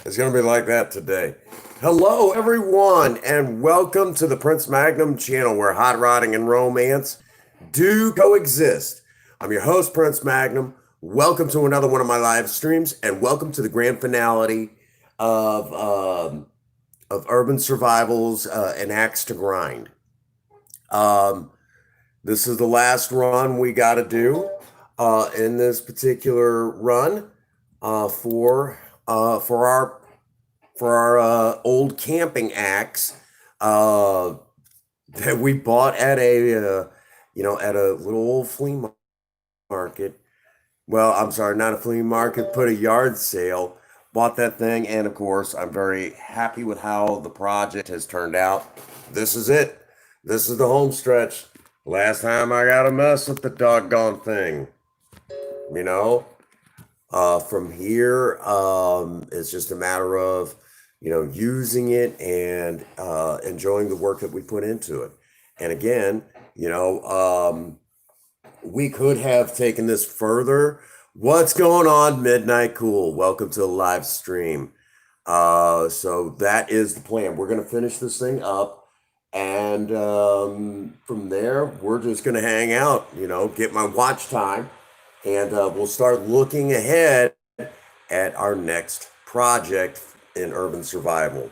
It's going to be like that today. Hello, everyone, and welcome to the Prince Magnum channel where hot rodding and romance do coexist. I'm your host, Prince Magnum. Welcome to another one of my live streams, and welcome to the grand finale of Urban Survival's An Axe to Grind. Um, this is the last run we got to do in this particular run for our old camping axe uh, that we bought at at a little old flea market. Well, I'm sorry, not a flea market, but a yard sale. Bought that thing, and of course, I'm very happy with how the project has turned out. This is it. This is the home stretch. Last time I got to mess with the doggone thing. You know, from here, it's just a matter of, using it and enjoying the work that we put into it. And again, we could have taken this further. What's going on, Midnight Cool? Welcome to the live stream. So that is the plan. We're going to finish this thing up. And from there, we're just going to hang out, get my watch time. And we'll start looking ahead at our next project in urban survival.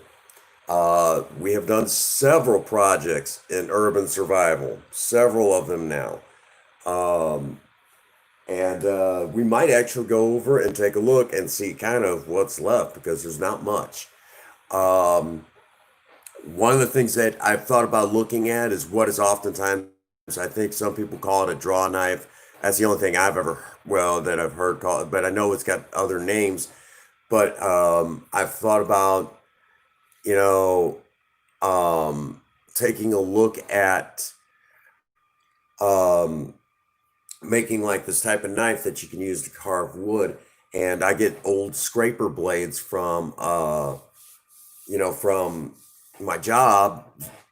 We have done several projects in urban survival, several of them now. Um, and we might actually go over and take a look and see kind of what's left because there's not much. Um, One of the things that I've thought about looking at is what is oftentimes, I think some people call it a draw knife. That's the only thing that I've heard called, but I know it's got other names. But I've thought about, you know, taking a look at um, making like this type of knife that you can use to carve wood. And I get old scraper blades from my job,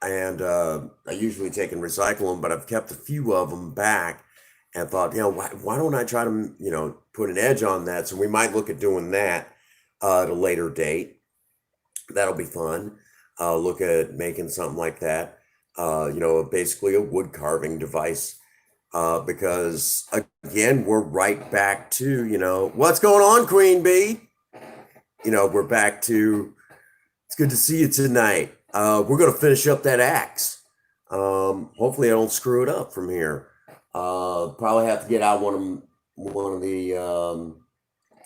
and I usually take and recycle them, but I've kept a few of them back and thought, why don't I try to, put an edge on that? So we might look at doing that at a later date. That'll be fun. Look at making something like that. Basically a wood carving device. Because again, we're right back to, what's going on, Queen Bee? We're back to, it's good to see you tonight. We're going to finish up that axe. Hopefully I don't screw it up from here. Probably have to get out one of the,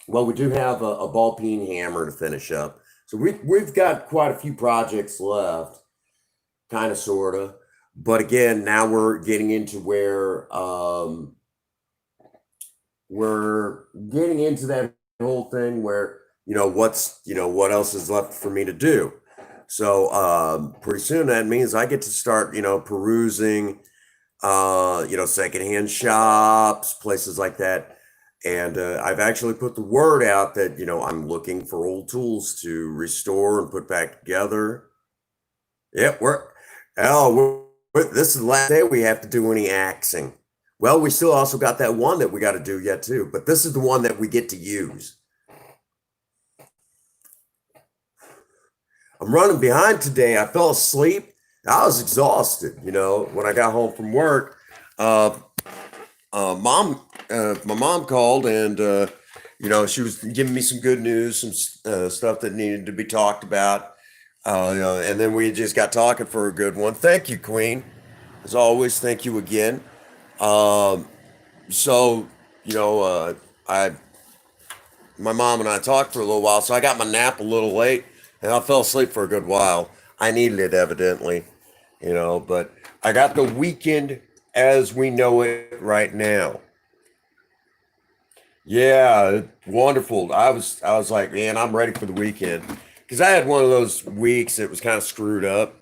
well, we do have a ball peen hammer to finish up. So we've got quite a few projects left, kind of, sort of. But again, now we're getting into we're getting into that whole thing where, what else is left for me to do. So pretty soon that means I get to start, perusing, secondhand shops, places like that. And I've actually put the word out that, I'm looking for old tools to restore and put back together. Yep, this is the last day we have to do any axing. Well, we still also got that one that we got to do yet too, but this is the one that we get to use. I'm running behind today. I fell asleep. I was exhausted, when I got home from work. My mom called and, she was giving me some good news, some stuff that needed to be talked about. And then we just got talking for a good one. Thank you, Queen. As always, thank you again. Um, so, you know, I my mom and I talked for a little while, so I got my nap a little late, and I fell asleep for a good while. I needed it, evidently, but I got the weekend as we know it right now. Yeah, wonderful. I was like, man, I'm ready for the weekend because I had one of those weeks that was kind of screwed up,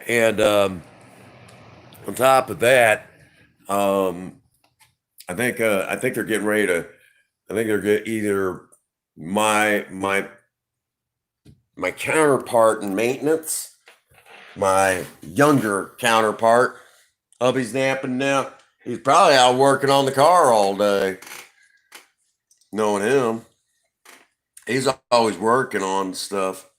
and on top of that, um, I think they're getting ready to. I think they're either my my counterpart in maintenance, my younger counterpart. Hubby's napping now. He's probably out working on the car all day. knowing him, he's always working on stuff,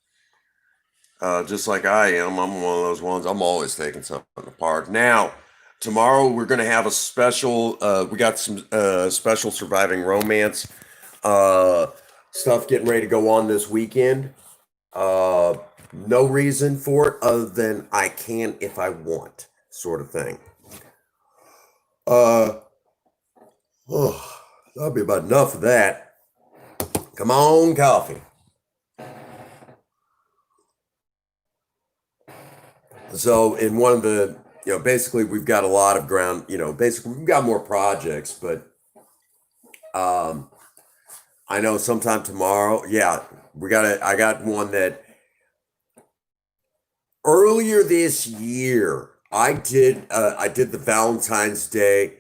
just like I am. I'm one of those ones. I'm always taking something apart. Now, tomorrow we're going to have a special. We got some special surviving romance uh, stuff getting ready to go on this weekend. Uh, no reason for it other than I can if I want, sort of thing. Uh, oh, that'll be about enough of that. Come on, coffee. So, in one of the, basically, we've got a lot of ground. Basically, we've got more projects, but um, I know sometime tomorrow. Yeah, I got one that earlier this year I did. I did the Valentine's Day.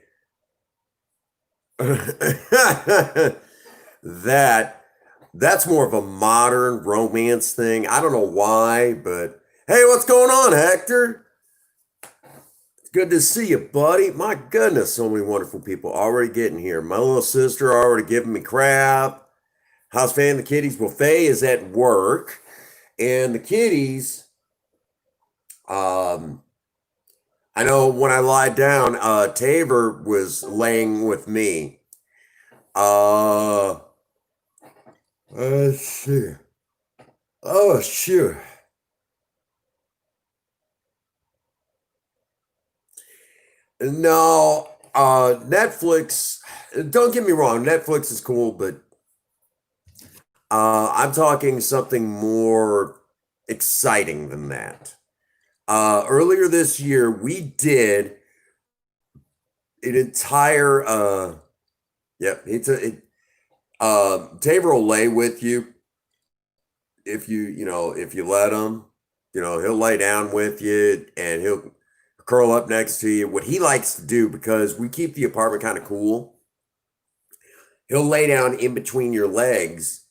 That's more of a modern romance thing. I don't know why, but hey, what's going on, Hector? It's good to see you, buddy. My goodness, so many wonderful people already getting here. My little sister already giving me crap. How's Fan the kitties? Well, Faye is at work, and the kitties. I know when I lied down, Tabor was laying with me. Let's see. Oh, sure. No, Netflix. Don't get me wrong, Netflix is cool, but I'm talking something more exciting than that. Earlier this year, we did an entire. Yep, Tabor will lay with you if if you let him. He'll lay down with you and he'll curl up next to you. What he likes to do, because we keep the apartment kind of cool, he'll lay down in between your legs,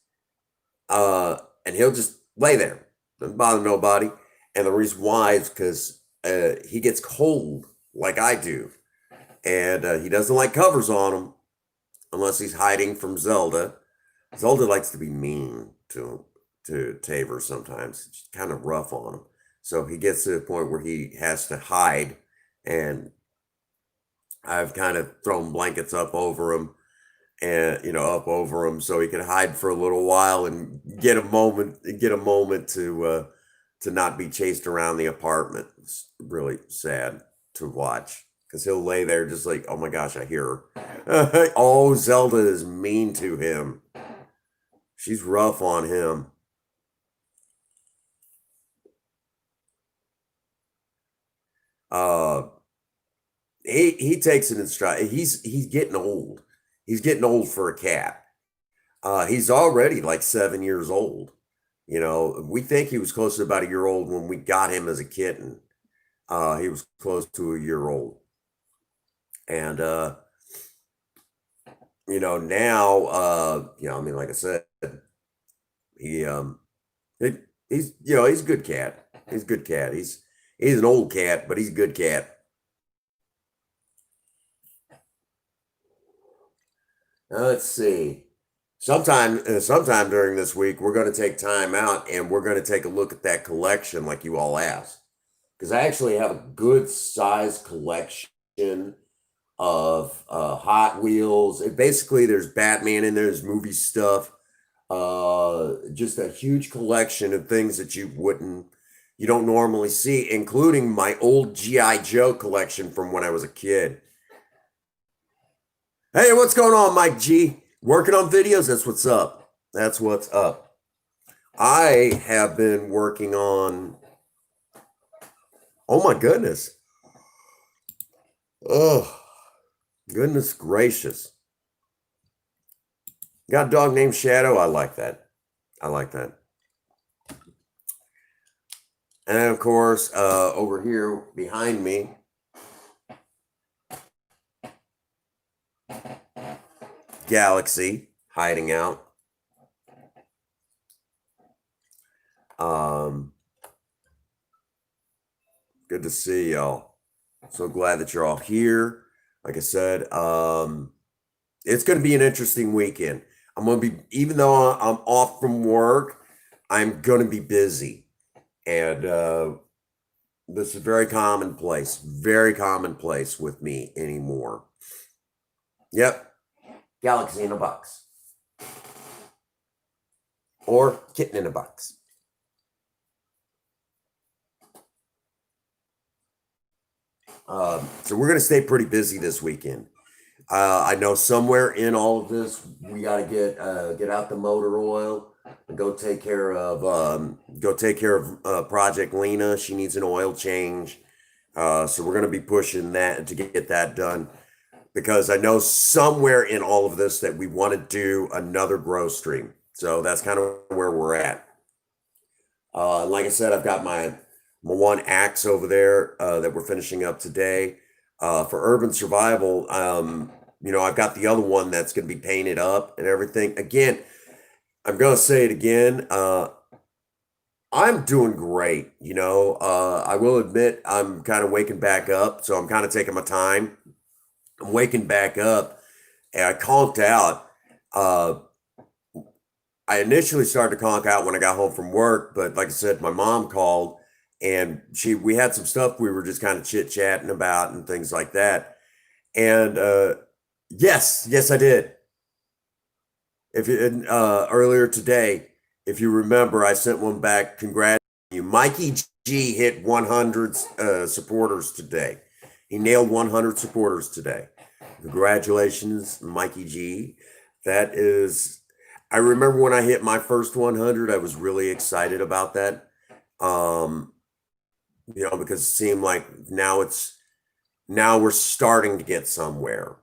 and he'll just lay there, doesn't bother nobody. And the reason why is because he gets cold like I do, and he doesn't like covers on him unless he's hiding from Zelda. Zelda likes to be mean to Tabor sometimes. It's kind of rough on him. So he gets to the point where he has to hide, and I've kind of thrown blankets up over him so he can hide for a little while and get a moment to not be chased around the apartment. It's really sad to watch because he'll lay there just like, oh my gosh, I hear her. Oh, Zelda is mean to him. She's rough on him. He takes it in stride. He's getting old. He's getting old for a cat. He's already like 7 years old. We think he was close to about a year old when we got him as a kitten. He was close to a year old. And now I mean, like I said, he he's a good cat. He's a good cat. He's an old cat, but he's a good cat. Let's see. Sometime during this week, we're going to take time out and we're going to take a look at that collection, like you all asked, because I actually have a good size collection of Hot Wheels. Basically, there's Batman in there, there's movie stuff, just a huge collection of things that you don't normally see, including my old GI Joe collection from when I was a kid. Hey, what's going on, Mike G? Working on videos? That's what's up. That's what's up. I have been working on. Oh my goodness. Oh, goodness gracious. Got a dog named Shadow. I like that. I like that. And of course, over here behind me, Galaxy hiding out. Good to see y'all. So glad that you're all here. Like I said, it's going to be an interesting weekend. I'm going to be, even though I'm off from work, I'm going to be busy. And this is very commonplace with me anymore. Yep. Galaxy in a box. Or kitten in a box. So we're going to stay pretty busy this weekend. I know somewhere in all of this, we got to get out the motor oil and go take care of Project Lena. She needs an oil change. So we're going to be pushing that to get that done, because I know somewhere in all of this that we want to do another grow stream. So that's kind of where we're at. Like I said, I've got my one axe over there that we're finishing up today. For urban survival, I've got the other one that's going to be painted up and everything. Again, I'm going to say it again. I'm doing great. I will admit I'm kind of waking back up, so I'm kind of taking my time. I'm waking back up, and I conked out. I initially started to conk out when I got home from work, but like I said, my mom called, and we had some stuff we were just kind of chit chatting about and things like that. And yes, I did. If you Earlier today, if you remember, I sent one back. Congrats you, Mikey G hit 100 supporters today. He nailed 100 supporters today. Congratulations, Mikey G. That is, I remember when I hit my first 100, I was really excited about that. Because it seemed like now we're starting to get somewhere.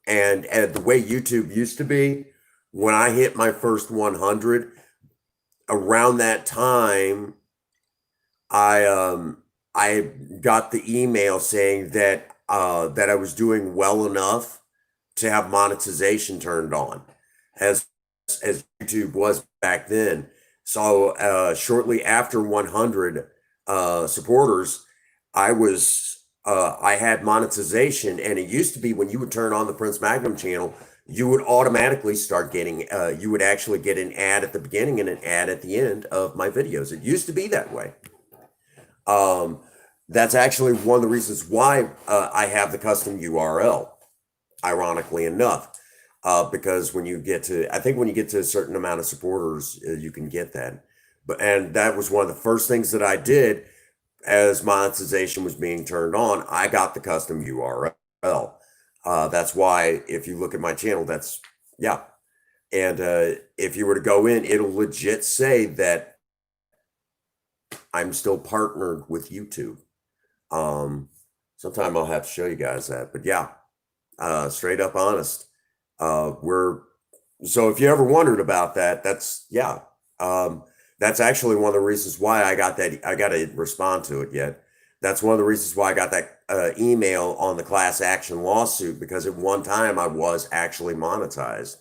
And the way YouTube used to be, when I hit my first 100, around that time, I got the email saying that I was doing well enough to have monetization turned on, as YouTube was back then. So shortly after 100 supporters, I had monetization, and it used to be when you would turn on the Prince Magnum channel, you would automatically start getting you would actually get an ad at the beginning and an ad at the end of my videos. It used to be that way. Um, that's actually one of the reasons why I have the custom URL, ironically enough. Because I think when you get to a certain amount of supporters, you can get that. And that was one of the first things that I did as monetization was being turned on. I got the custom URL. That's why if you look at my channel, yeah. And if you were to go in, it'll legit say that I'm still partnered with YouTube. Sometime I'll have to show you guys that. But yeah, straight up honest. So if you ever wondered about that, that's actually one of the reasons why I got that. I got to respond to it yet. That's one of the reasons why I got that email on the class action lawsuit, because at one time I was actually monetized,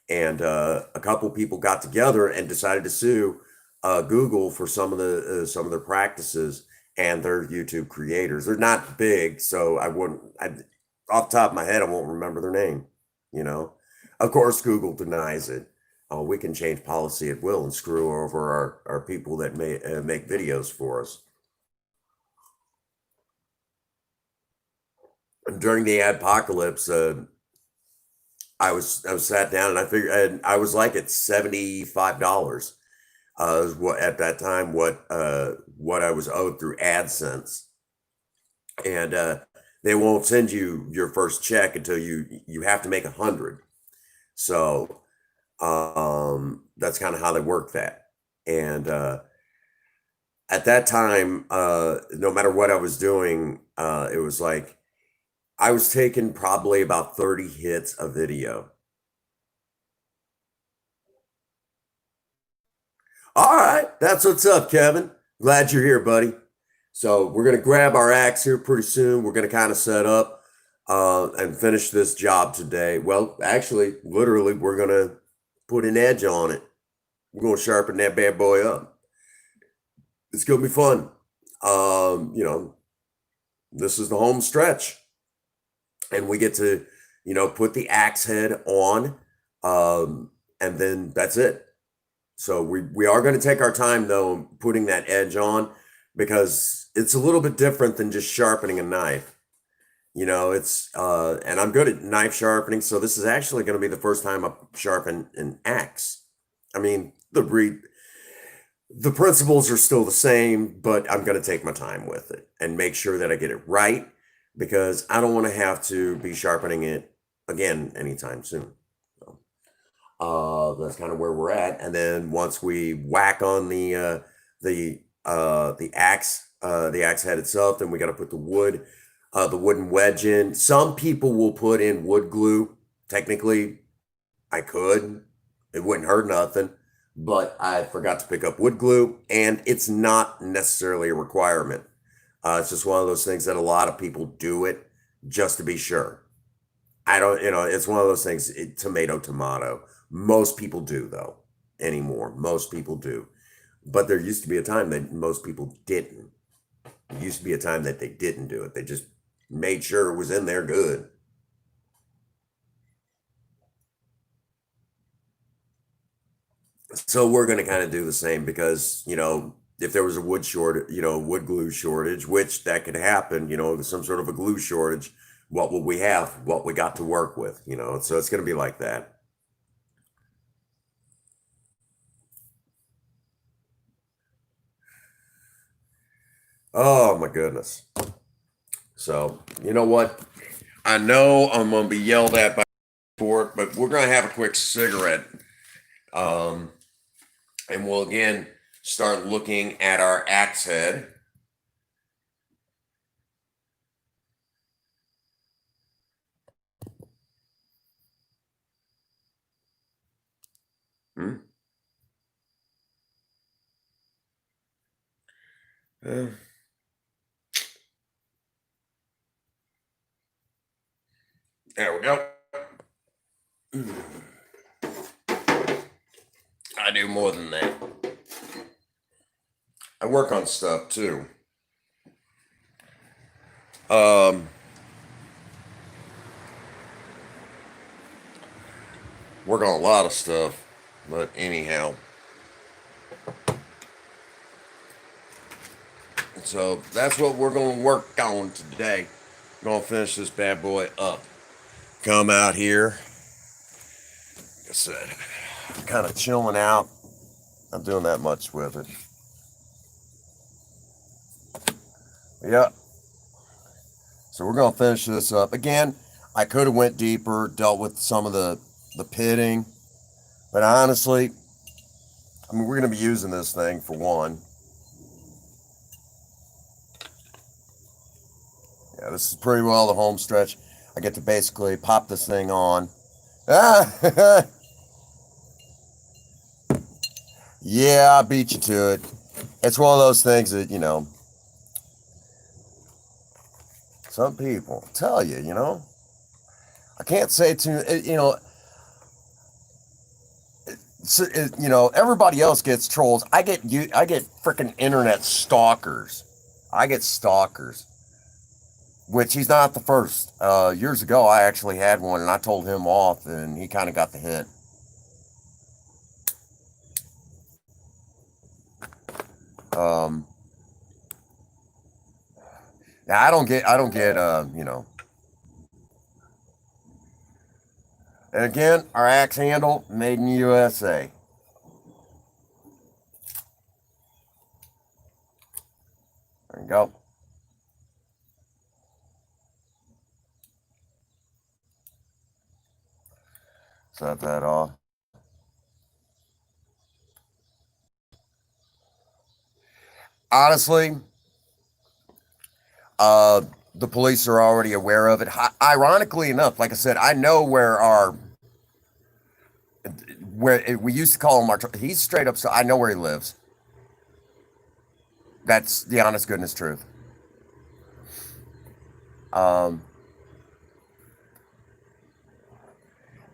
and a couple people got together and decided to sue Google for some of their practices and their YouTube creators. They're not big, so off the top of my head, I won't remember their name. Of course, Google denies it. We can change policy at will and screw over our people that make videos for us. During the apocalypse, I was sat down and I figured, and I was like at $75. What at that time what I was owed through AdSense, and they won't send you your first check until you have to make 100. So that's kind of how they work that. And at that time, no matter what I was doing, it was like I was taking probably about 30 hits a video. All right, that's what's up, Kevin. Glad you're here, buddy. So we're gonna grab our axe here pretty soon. We're gonna kind of set up and finish this job today. Well, actually, literally, we're gonna put an edge on it. We're gonna sharpen that bad boy up. It's gonna be fun. This is the home stretch, and we get to, put the axe head on, and then that's it. So we are going to take our time though, putting that edge on, because it's a little bit different than just sharpening a knife. It's and I'm good at knife sharpening, so this is actually going to be the first time I've sharpened an axe. I mean, the principles are still the same, but I'm going to take my time with it and make sure that I get it right, because I don't want to have to be sharpening it again anytime soon. So, that's kind of where we're at. And then once we whack on the axe head itself, then we got to put the wooden wedge in. Some people will put in wood glue. Technically, I could. It wouldn't hurt nothing, but I forgot to pick up wood glue, and it's not necessarily a requirement. It's just one of those things that a lot of people do it just to be sure. I don't, it's one of those things, tomato, tomato. Most people do, though, anymore. Most people do. But there used to be a time that most people didn't. There used to be a time that they didn't do it. They just made sure it was in there good. So we're going to kind of do the same, because, if there was a wood glue shortage, which that could happen, some sort of a glue shortage, what will we have? What we got to work with, so it's going to be like that. Oh my goodness. So, you know what? I know I'm going to be yelled at by for it, but we're going to have a quick cigarette. Um, and we'll again start looking at our axe head. Hmm? Uh, there we go. I do more than that. I work on stuff too. Um, work on a lot of stuff, but anyhow. So that's what we're going to work on today. Going to finish this bad boy up. Come out here. Like I said, kind of chilling out. Not doing that much with it. Yep. So we're going to finish this up. Again, I could have went deeper, dealt with some of the pitting. But honestly, I mean, we're going to be using this thing for one. Yeah, this is pretty well the home stretch. I get to basically pop this thing on. Ah! Yeah, I beat you to it. It's one of those things that, some people tell you, I can't say everybody else gets trolls. I get freaking internet stalkers. I get stalkers, which he's not the first. Years ago, I actually had one, and I told him off, and he kind of got the hint. Um, I don't get, And again, our axe handle made in the USA. There you go. Set that off. Honestly, the police are already aware of it. Ironically enough, like I said, I know where we used to call him he's straight up. So I know where he lives. That's the honest goodness truth. Um,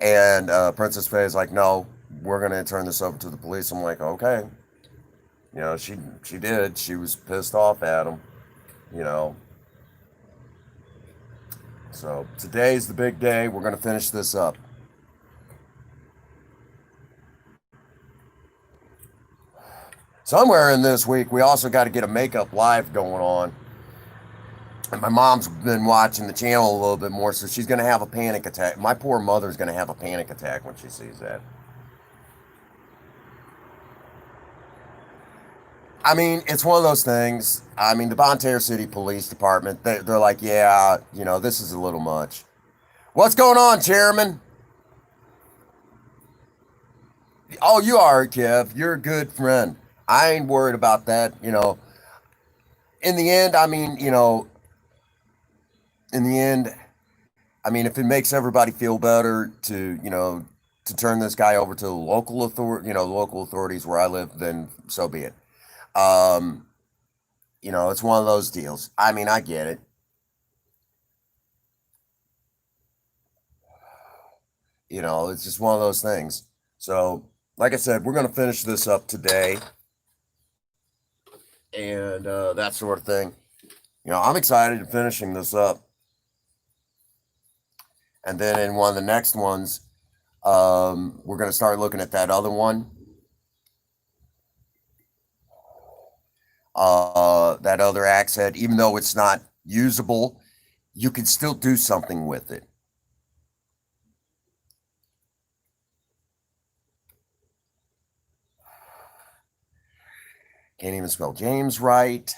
and Princess Faye is like, no, we're gonna turn this over to the police. I'm like, okay. She did. She was pissed off at him. You know. So today's the big day. We're gonna finish this up. somewhere in this week, we also got to get a makeup live going on. And my mom's been watching the channel a little bit more, so she's going to have a panic attack. My poor mother's going to have a panic attack when she sees that. I mean, it's one of those things. I mean, the Bonne City Police Department, they're like, yeah, this is a little much. What's going on, Chairman? Oh, you are, Kev. You're a good friend. I ain't worried about that. In the end, I mean, in the end, I mean, if it makes everybody feel better to turn this guy over to the local local authorities where I live, then so be it. Um, it's one of those deals. I mean, I get it. It's just one of those things. So, like I said, we're going to finish this up today and that sort of thing. I'm excited to finishing this up. And then in one of the next ones, we're going to start looking at that other one. That other axe head, even though it's not usable, you can still do something with it. Can't even spell James right.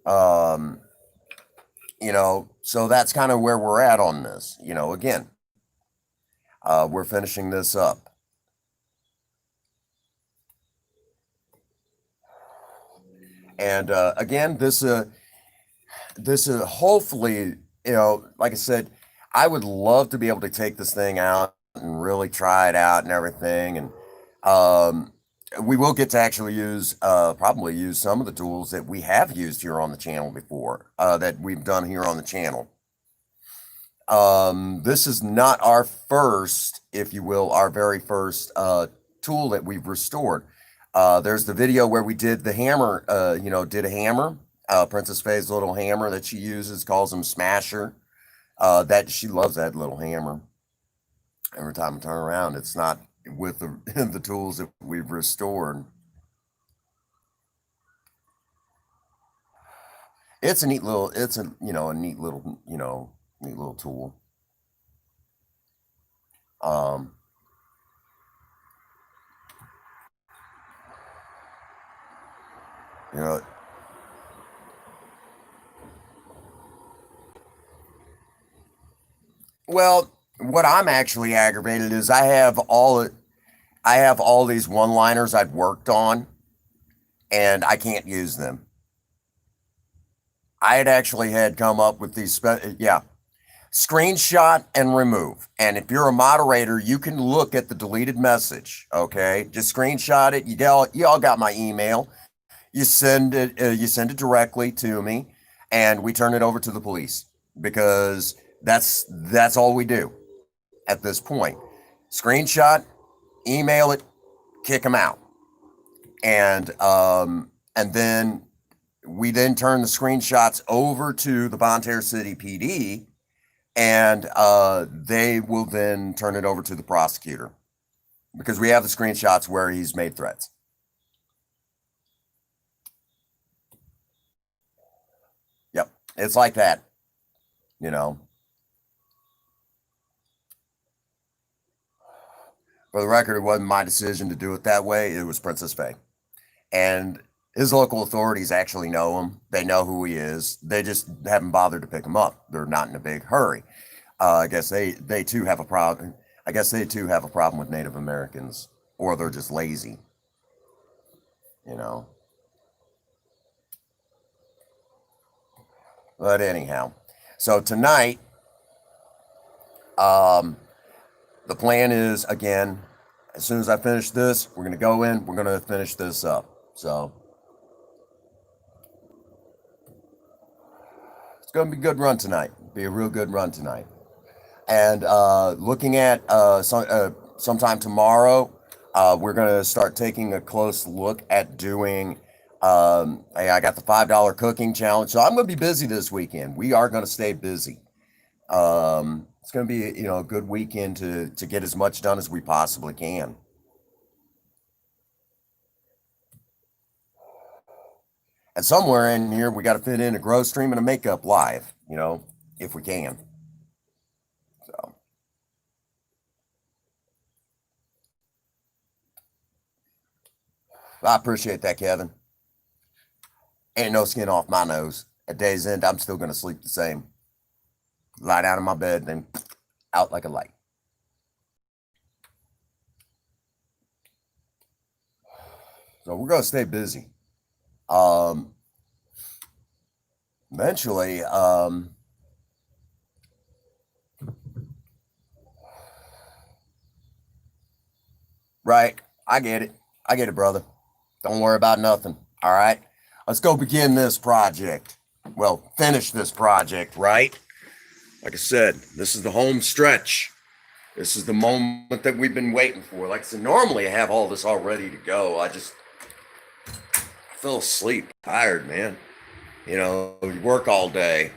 Um, so that's kind of where we're at on this. Again, we're finishing this up. And again, this hopefully, like I said, I would love to be able to take this thing out and really try it out and everything. And we will get to actually probably use some of the tools that we have used here on the channel before, that we've done here on the channel. This is not our first, if you will, our very first tool that we've restored. There's the video where we did the hammer, did a hammer. Princess Faye's little hammer that she uses, calls him Smasher. That she loves that little hammer. Every time I turn around, it's not with the tools that we've restored. It's a neat little, neat little tool. You know, well, what I'm actually aggravated is I have all these one-liners I've worked on, and I can't use them. I had actually had come up with these, screenshot and remove. And if you're a moderator, you can look at the deleted message. Okay, just screenshot it. You all got my email. You send it directly to me, and we turn it over to the police because that's all we do at this point. Screenshot, email it, kick them out, and then we then turn the screenshots over to the Bonne City PD, and they will then turn it over to the prosecutor because we have the screenshots where he's made threats. Yep, it's like that, For the record, it wasn't my decision to do it that way. It was Princess Faye. And his local authorities actually know him. They know who he is. They just haven't bothered to pick him up. They're not in a big hurry. I guess they too have a problem. I guess they too have a problem with Native Americans, or they're just lazy. But anyhow, so tonight, the plan is, again, as soon as I finish this, we're going to go in, we're going to finish this up. So it's going to be a good run tonight. Be a real good run tonight. And looking at sometime tomorrow, we're going to start taking a close look at doing Hey, I got the $5 cooking challenge, so I'm going to be busy this weekend. We are going to stay busy. It's going to be, a good weekend to get as much done as we possibly can. And somewhere in here, we got to fit in a grow stream and a makeup live, if we can. So I appreciate that, Kevin. Ain't no skin off my nose. At day's end, I'm still going to sleep the same. Lie down in my bed, then out like a light. So we're going to stay busy. Um, eventually, right. I get it. I get it, brother. Don't worry about nothing. All right. Let's go begin this project. Well, finish this project, right? Like I said, this is the home stretch. This is the moment that we've been waiting for. Like I said, normally I have all this all ready to go. I fell asleep, tired, man. You work all day.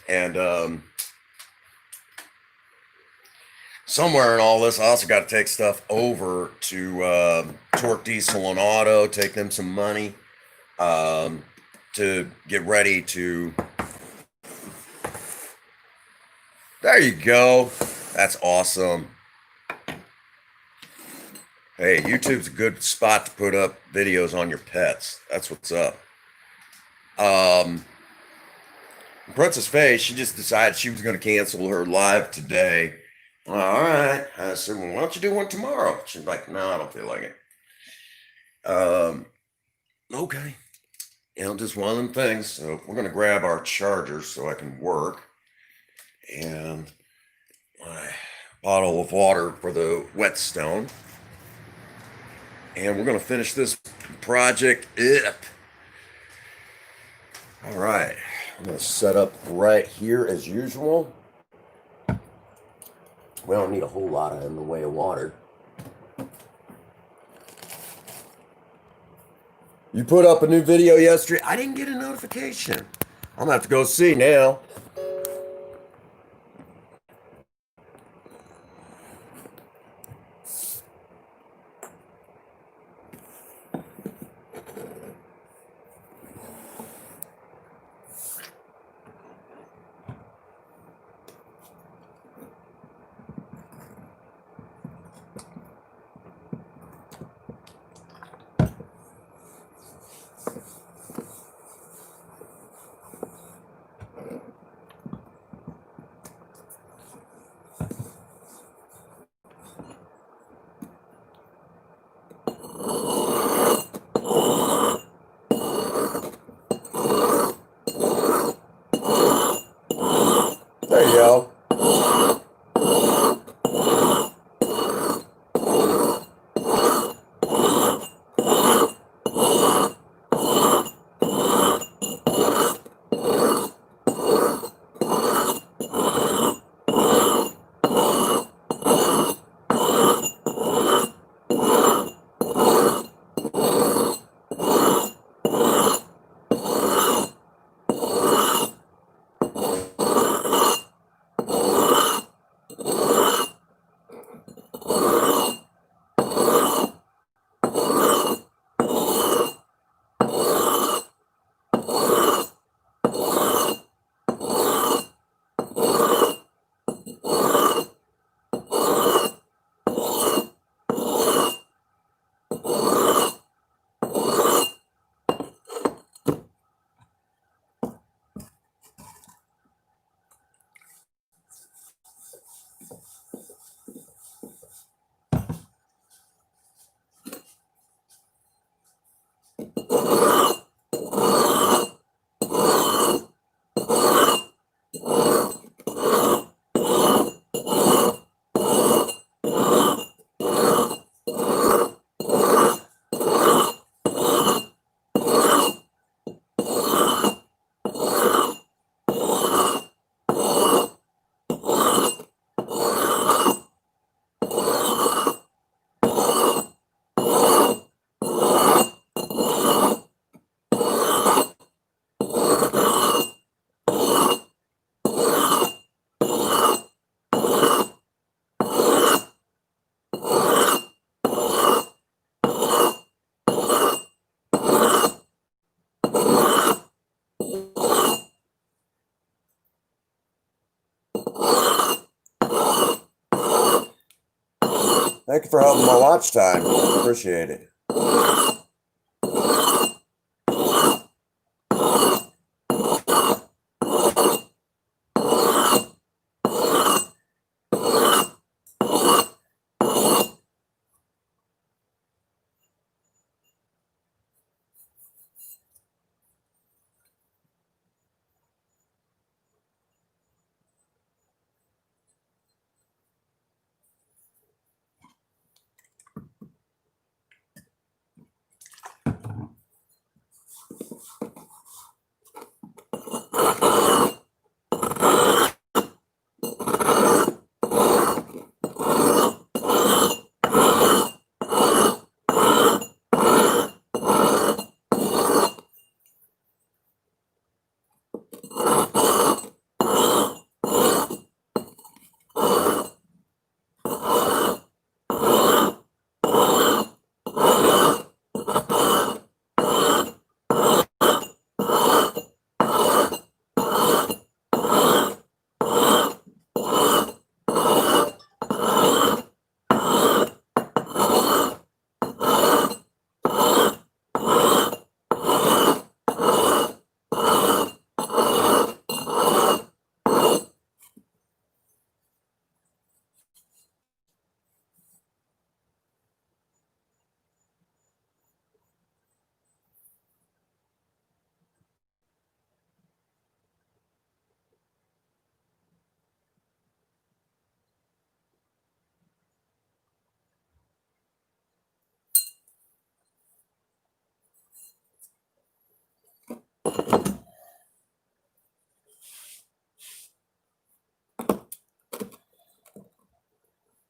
And somewhere in all this, I also got to take stuff over to Torque Diesel and Auto, take them some money to get ready to. There you go. That's awesome. Hey, YouTube's a good spot to put up videos on your pets. That's what's up. Princess Faye, she just decided she was going to cancel her live today. All right. I said, well, why don't you do one tomorrow? She's like, no, I don't feel like it. Okay. Just one of them things. So we're going to grab our chargers so I can work. And my bottle of water for the whetstone. And we're going to finish this project up. All right. I'm going to set up right here as usual. We don't need a whole lot in the way of water. You put up a new video yesterday. I didn't get a notification. I'm going to have to go see now. Thank you for helping my watch time. Appreciate it.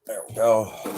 There we go.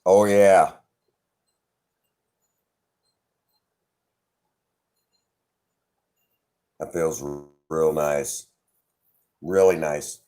Oh, yeah. That feels real nice. Really nice.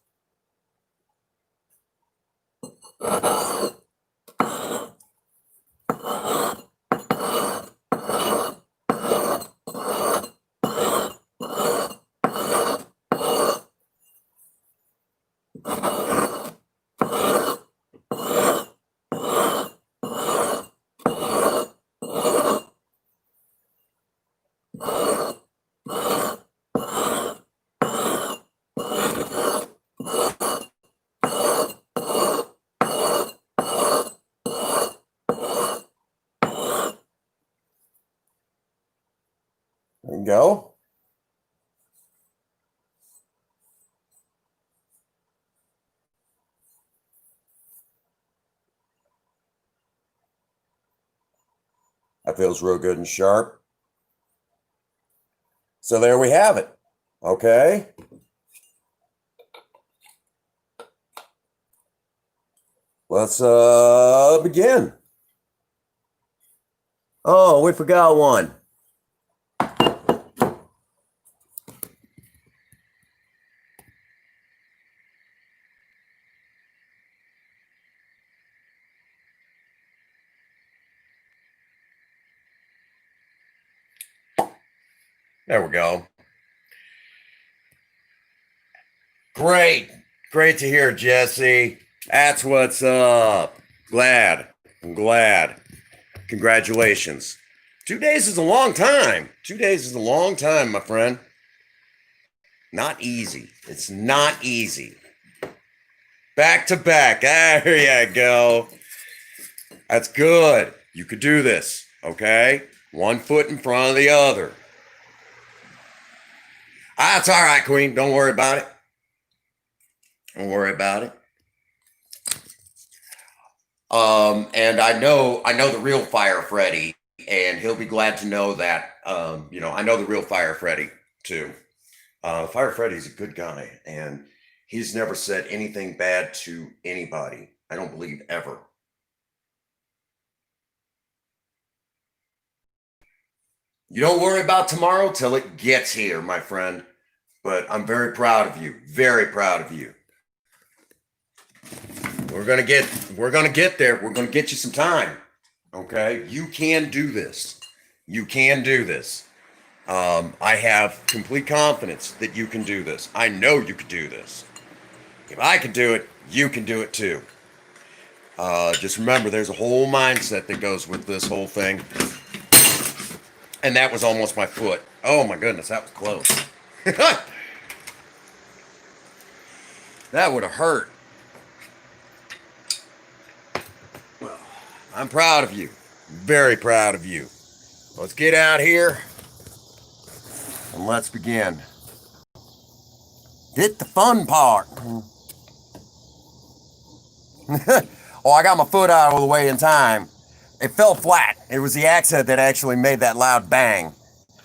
There you go. That feels real good and sharp. So there we have it. Okay. Let's begin. Oh, we forgot one. There we go. Great. Great to hear, Jesse. That's what's up. Glad. I'm glad. Congratulations. 2 days is a long time. 2 days is a long time, my friend. Not easy. It's not easy. Back to back. There you go. That's good. You could do this, okay? One foot in front of the other. That's all right, Queen. Don't worry about it. Don't worry about it. And I know the real Fire Freddy, and he'll be glad to know that. I know the real Fire Freddy too. Fire Freddy's a good guy, and he's never said anything bad to anybody. I don't believe ever. You don't worry about tomorrow till it gets here, my friend. But I'm very proud of you. Very proud of you. We're gonna get there. We're gonna get you some time. Okay? You can do this. You can do this. I have complete confidence that you can do this. I know you can do this. If I can do it, you can do it too. Just remember, there's a whole mindset that goes with this whole thing. And that was almost my foot. Oh my goodness, that was close. That would have hurt. Well, I'm proud of you. Very proud of you. Let's get out here and let's begin. Get the fun part. Oh, I got my foot out of the way in time. It fell flat. It was the axe head that actually made that loud bang.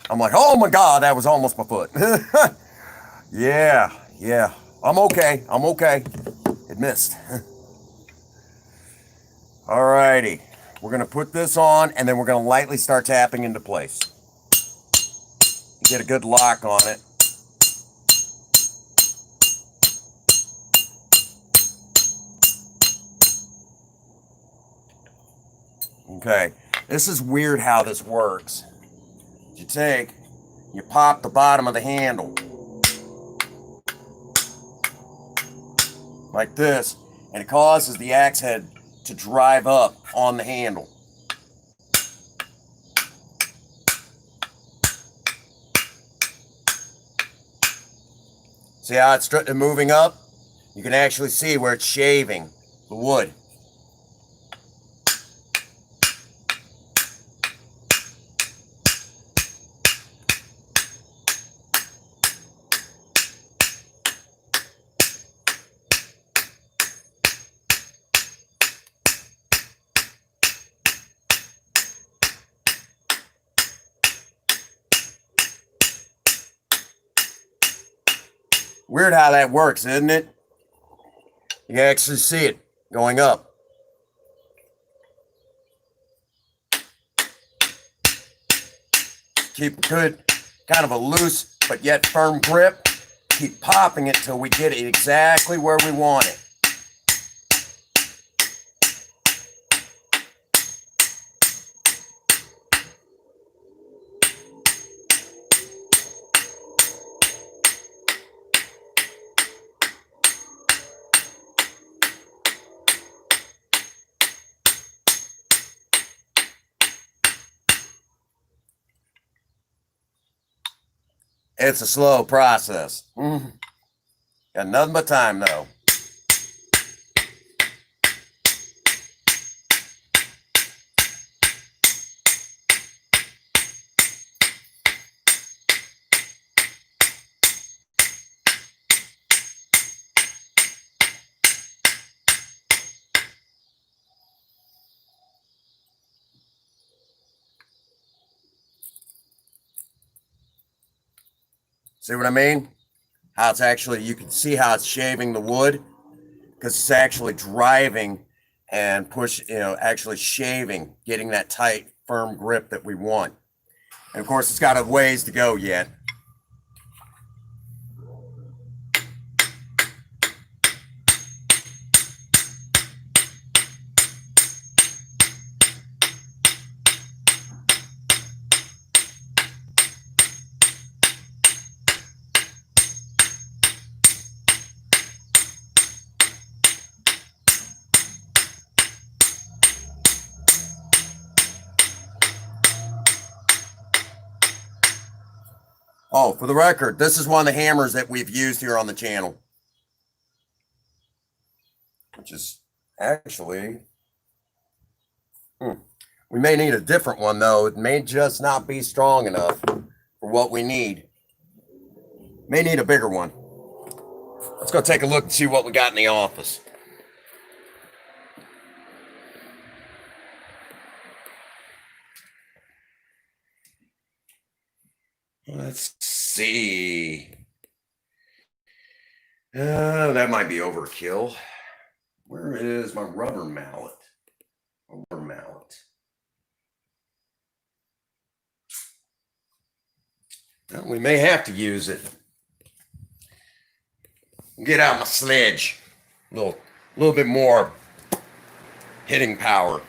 I'm like, oh my God, that was almost my foot. Yeah. I'm okay. It missed. Alrighty. We're going to put this on, and then we're going to lightly start tapping into place. Get a good lock on it. Okay. This is weird how this works. You pop the bottom of the handle. Like this, and it causes the axe head to drive up on the handle. See how it's moving up? You can actually see where it's shaving the wood. Weird how that works, isn't it? You can actually see it going up. Keep good, kind of a loose but yet firm grip. Keep popping it till we get it exactly where we want it. It's a slow process. Got nothing but time, though. See what I mean? How it's actually, you can see how it's shaving the wood because it's actually driving and actually shaving, getting that tight firm grip that we want. And of course, it's got a ways to go yet. Oh, for the record, this is one of the hammers that we've used here on the channel. Which is actually, we may need a different one though. It may just not be strong enough for what we need. May need a bigger one. Let's go take a look and see what we got in the office. Let's see. That might be overkill. Where is my rubber mallet? Rubber mallet. Well, we may have to use it. Get out my sledge. A little bit more hitting power.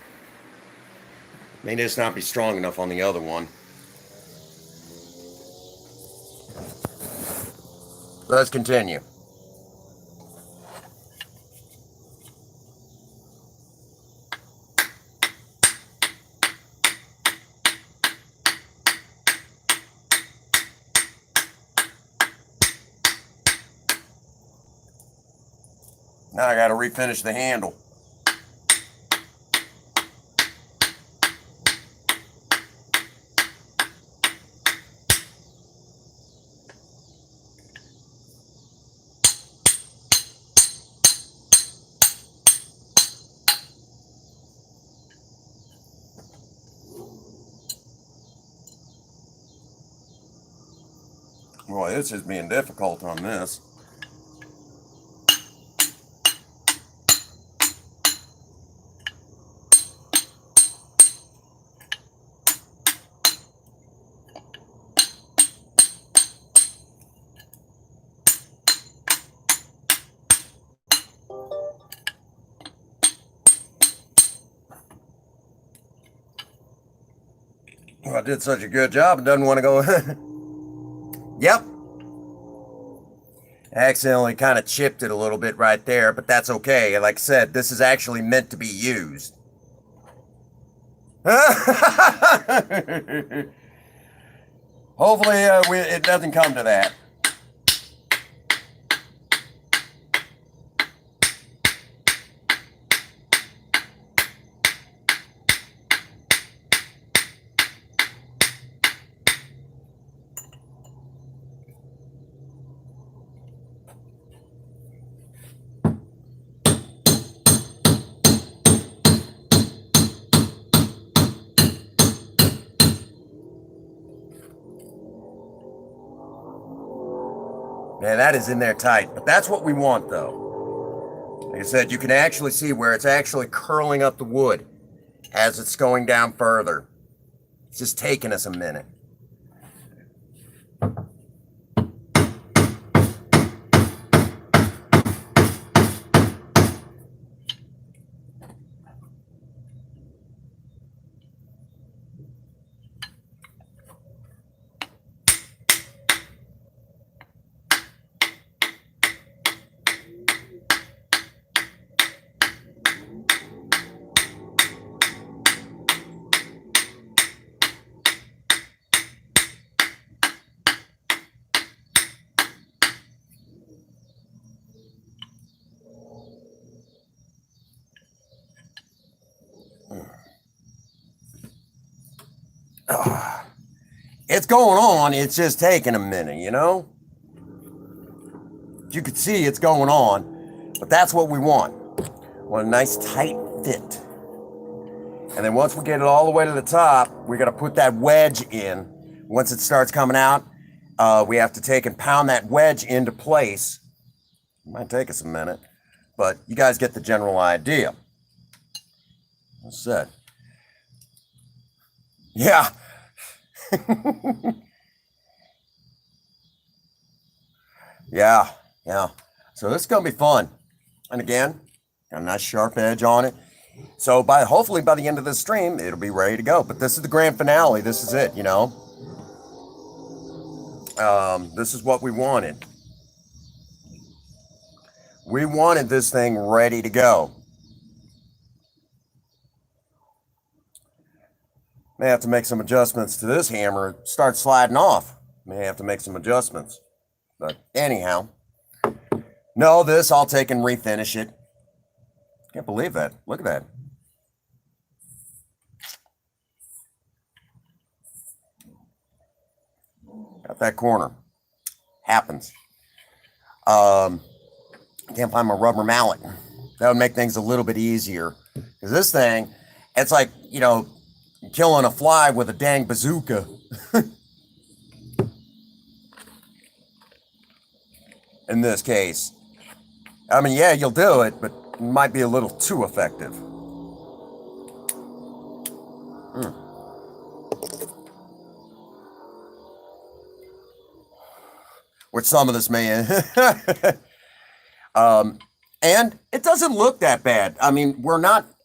May just not be strong enough on the other one. Let's continue. Now I got to refinish the handle. Boy, it's just being difficult on this. Well, I did such a good job, it doesn't want to go. Yep. I accidentally kind of chipped it a little bit right there, but that's okay. Like I said, this is actually meant to be used. Hopefully it doesn't come to that. Man, that is in there tight, but that's what we want though. Like I said, you can actually see where it's actually curling up the wood as it's going down further. It's just taking us a minute. It's going on, it's just taking a minute, you know? You can see it's going on, but that's what we want. We want a nice tight fit. And then once we get it all the way to the top, we're gonna put that wedge in. Once it starts coming out, we have to take and pound that wedge into place. It might take us a minute, but you guys get the general idea. That's it. Yeah. Yeah. Yeah. So this is gonna be fun. And again, got a nice sharp edge on it. So hopefully by the end of this stream, it'll be ready to go. But this is the grand finale. This is it, you know. This is what we wanted. We wanted this thing ready to go. May have to make some adjustments to this hammer. Start sliding off. May have to make some adjustments. But anyhow, no, this I'll take and refinish it. Can't believe that. Look at that. Got that corner. Happens. Can't find my rubber mallet. That would make things a little bit easier. Because this thing, it's like, you know, killing a fly with a dang bazooka. In this case. I mean, yeah, you'll do it, but it might be a little too effective. Which some of this may. And it doesn't look that bad. I mean,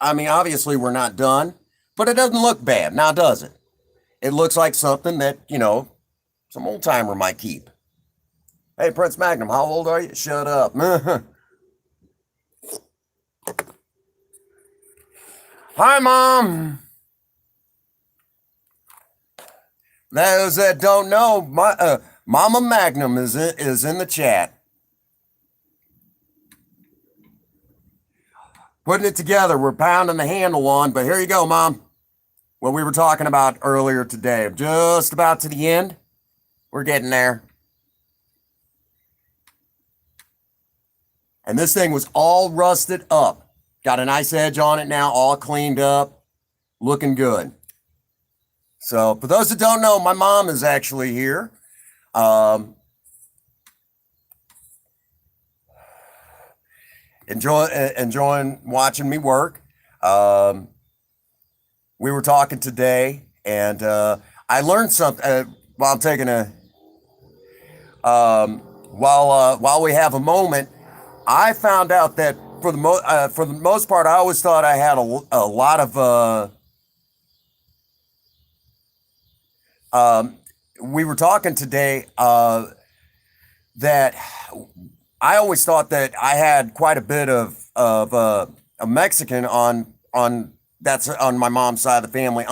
obviously we're not done, but it doesn't look bad. Now, does it? It looks like something that, you know, some old timer might keep. Hey, Prince Magnum, how old are you? Shut up. Hi, Mom. Those that don't know, Mama Magnum is in the chat. Putting it together, we're pounding the handle on, but here you go, Mom. What we were talking about earlier today, just about to the end. We're getting there. And this thing was all rusted up. Got a nice edge on it now, all cleaned up, looking good. So for those that don't know, my mom is actually here. Enjoying watching me work. We were talking today, and I learned something while I'm taking a while we have a moment. I found out that for the most part, I always thought I had a lot of. We were talking today that I always thought that I had quite a bit of a Mexican on that's on my mom's side of the family.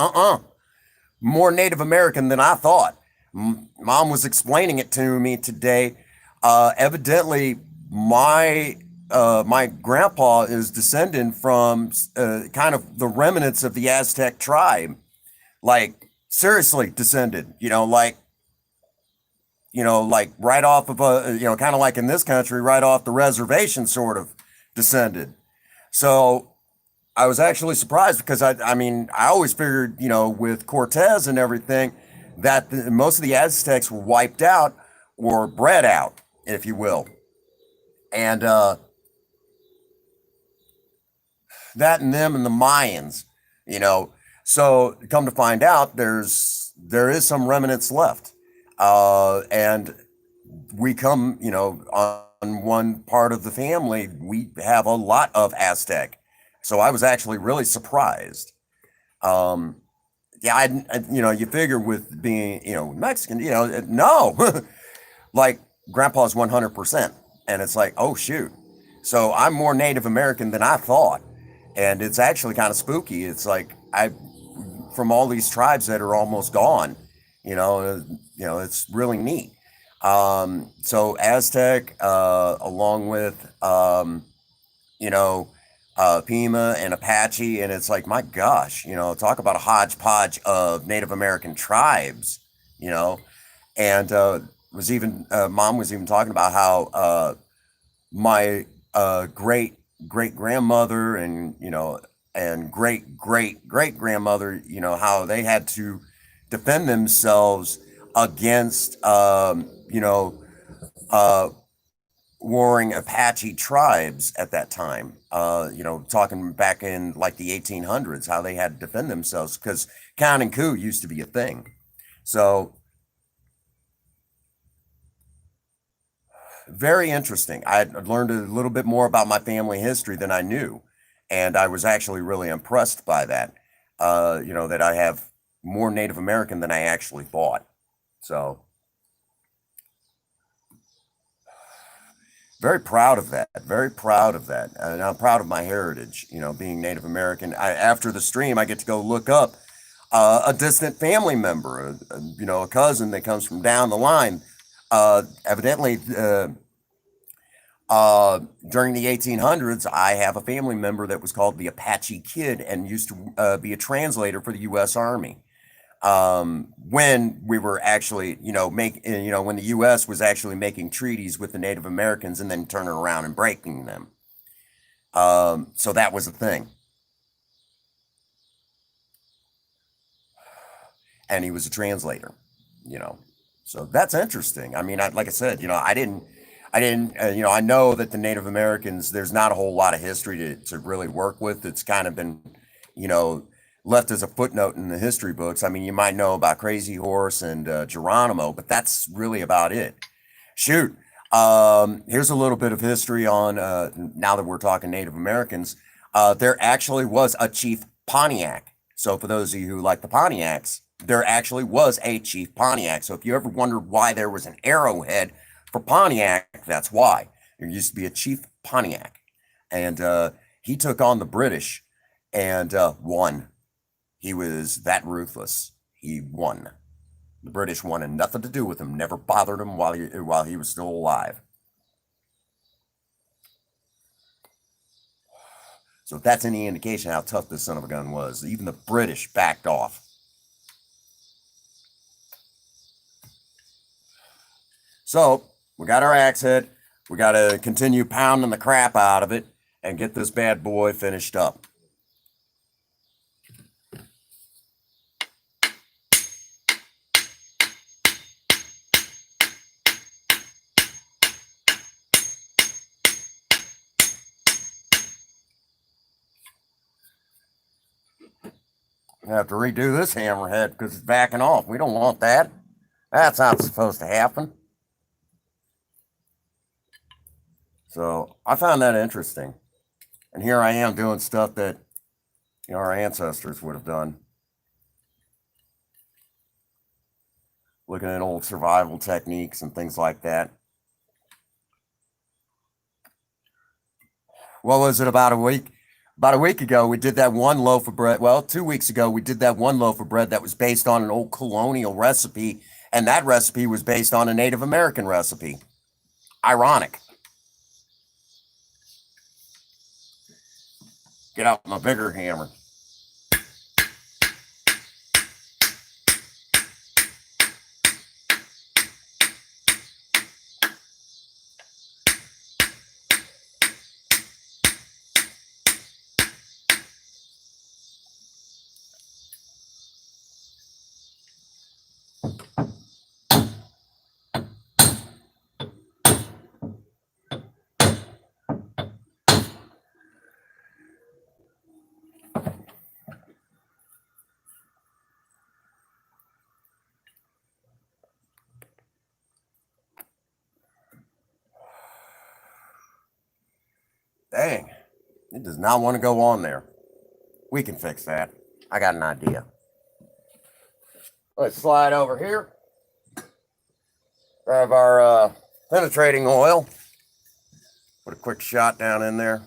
More Native American than I thought. Mom was explaining it to me today. Evidently, my grandpa is descended from kind of the remnants of the Aztec tribe, like seriously descended. Like right off of kind of like in this country, right off the reservation, sort of descended. So I was actually surprised because I mean, I always figured, with Cortez and everything, that most of the Aztecs were wiped out or bred out, if you will. And that and them and the Mayans, so come to find out there is some remnants left. And we come, on one part of the family, we have a lot of Aztec. So I was actually really surprised. Yeah, you figure with being, Mexican, no, like grandpa's 100%. And it's like, oh, shoot. So I'm more Native American than I thought. And it's actually kind of spooky. It's like from all these tribes that are almost gone, it's really neat. So Aztec, along with, Pima and Apache, and it's like, my gosh, talk about a hodgepodge of Native American tribes, and Mom was even talking about how my great grandmother and great great grandmother, how they had to defend themselves against warring Apache tribes at that time. Talking back in like the 1800s, how they had to defend themselves because counting coup used to be a thing. So very interesting. I learned a little bit more about my family history than I knew, and I was actually really impressed by that. That I have more Native American than I actually thought. So very proud of that. Very proud of that. And I'm proud of my heritage, being Native American. After the stream, I get to go look up a distant family member, a cousin that comes from down the line. Evidently, during the 1800s, I have a family member that was called the Apache Kid and used to be a translator for the U.S. Army. When we were actually, when the U.S. was actually making treaties with the Native Americans and then turning around and breaking them. So that was a thing. And he was a translator, so that's interesting. I mean, like I said, I didn't, I know that the Native Americans, there's not a whole lot of history to really work with. It's kind of been, left as a footnote in the history books. I mean, you might know about Crazy Horse and Geronimo, but that's really about it. Shoot. Here's a little bit of history on, now that we're talking Native Americans, there actually was a Chief Pontiac. So for those of you who like the Pontiacs, there actually was a Chief Pontiac. So if you ever wondered why there was an arrowhead for Pontiac, that's why. There used to be a Chief Pontiac. And he took on the British and won. He was that ruthless. He won. The British wanted nothing to do with him, never bothered him while he was still alive. So if that's any indication how tough this son of a gun was, even the British backed off. So we got our axe head. We got to continue pounding the crap out of it and get this bad boy finished up. I have to redo this hammerhead because it's backing off. We don't want that. That's not supposed to happen. So I found that interesting. And here I am doing stuff that our ancestors would have done. Looking at old survival techniques and things like that. What was it, about a week? About a week ago, we did that one loaf of bread. Well, 2 weeks ago, we did that one loaf of bread that was based on an old colonial recipe. And that recipe was based on a Native American recipe. Ironic. Get out my bigger hammer. Dang, it does not want to go on there. We can fix that. I got an idea. Let's slide over here. Grab our penetrating oil. Put a quick shot down in there.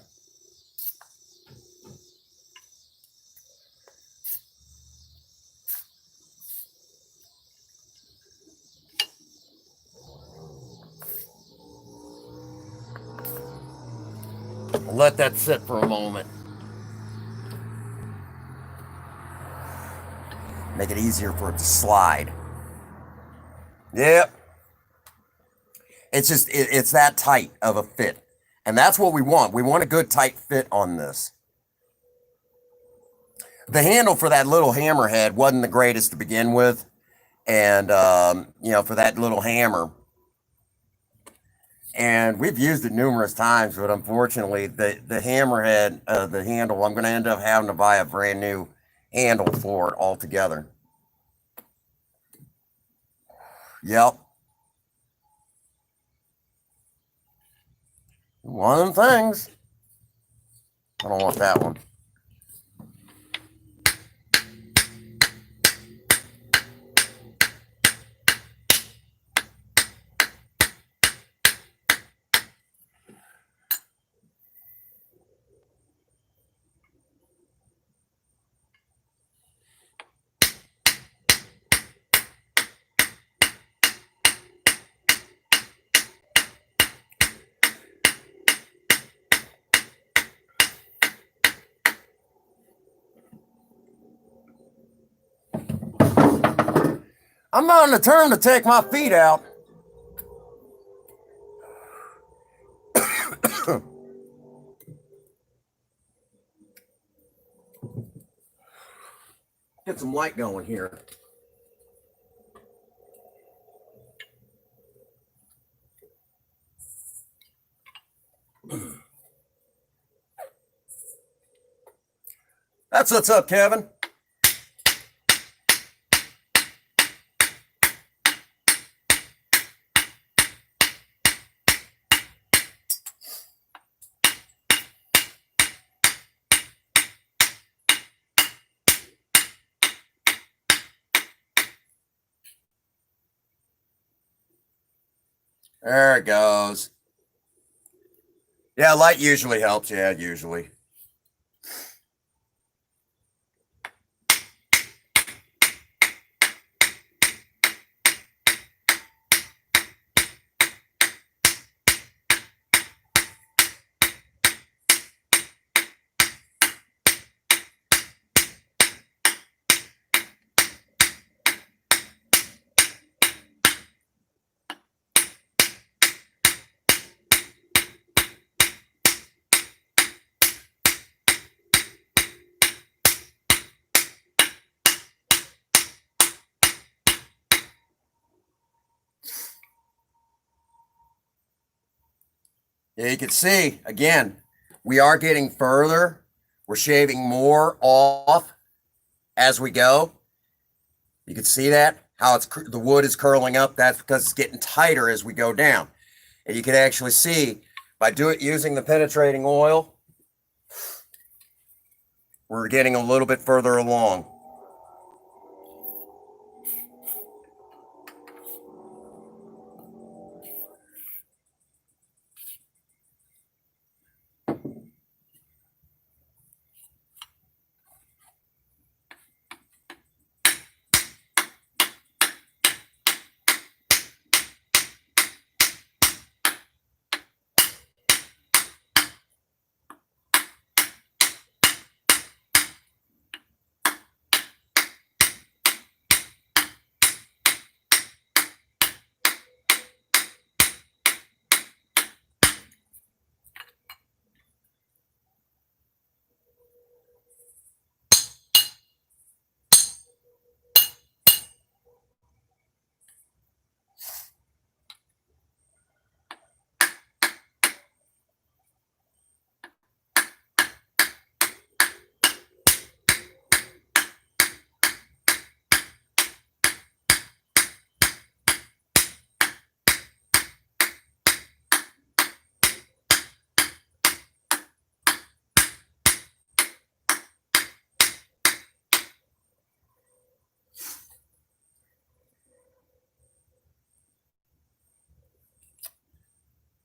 Let that sit for a moment. Make it easier for it to slide. Yep. It's just, it's that tight of a fit. And that's what we want. We want a good tight fit on this. The handle for that little hammerhead wasn't the greatest to begin with. And, for that little hammer. and we've used it numerous times, but unfortunately, the hammerhead, the handle, I'm going to end up having to buy a brand new handle for it altogether. Yep. One of them things. I don't want that one. I'm on the turn to take my feet out. Get some light going here. That's what's up, Kevin. There it goes. Yeah, light usually helps. Yeah, usually. Yeah, you can see, again, we are getting further. We're shaving more off as we go. You can see that, how the wood is curling up. That's because it's getting tighter as we go down. And you can actually see by using the penetrating oil, we're getting a little bit further along.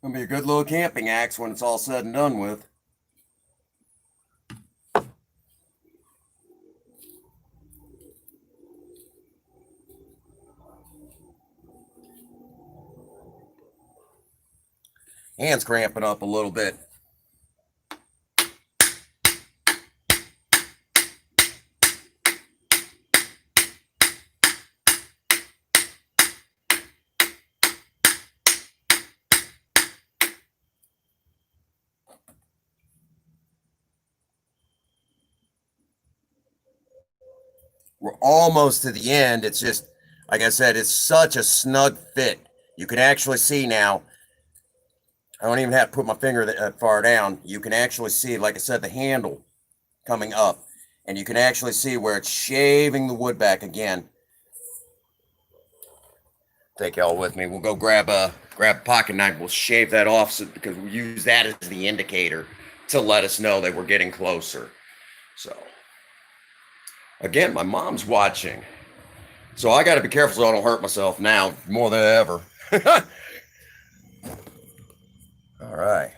Gonna be a good little camping axe when it's all said and done with. Hands cramping up a little bit. We're almost to the end. It's just, like I said, it's such a snug fit. You can actually see now I don't even have to put my finger that far down. You can actually see, like I said, the handle coming up, and you can actually see where it's shaving the wood back again. Take y'all with me. We'll go grab a pocket knife. We'll shave that off because we use that as the indicator to let us know that we're getting closer. So, again, my mom's watching. So I got to be careful so I don't hurt myself now more than ever. All right.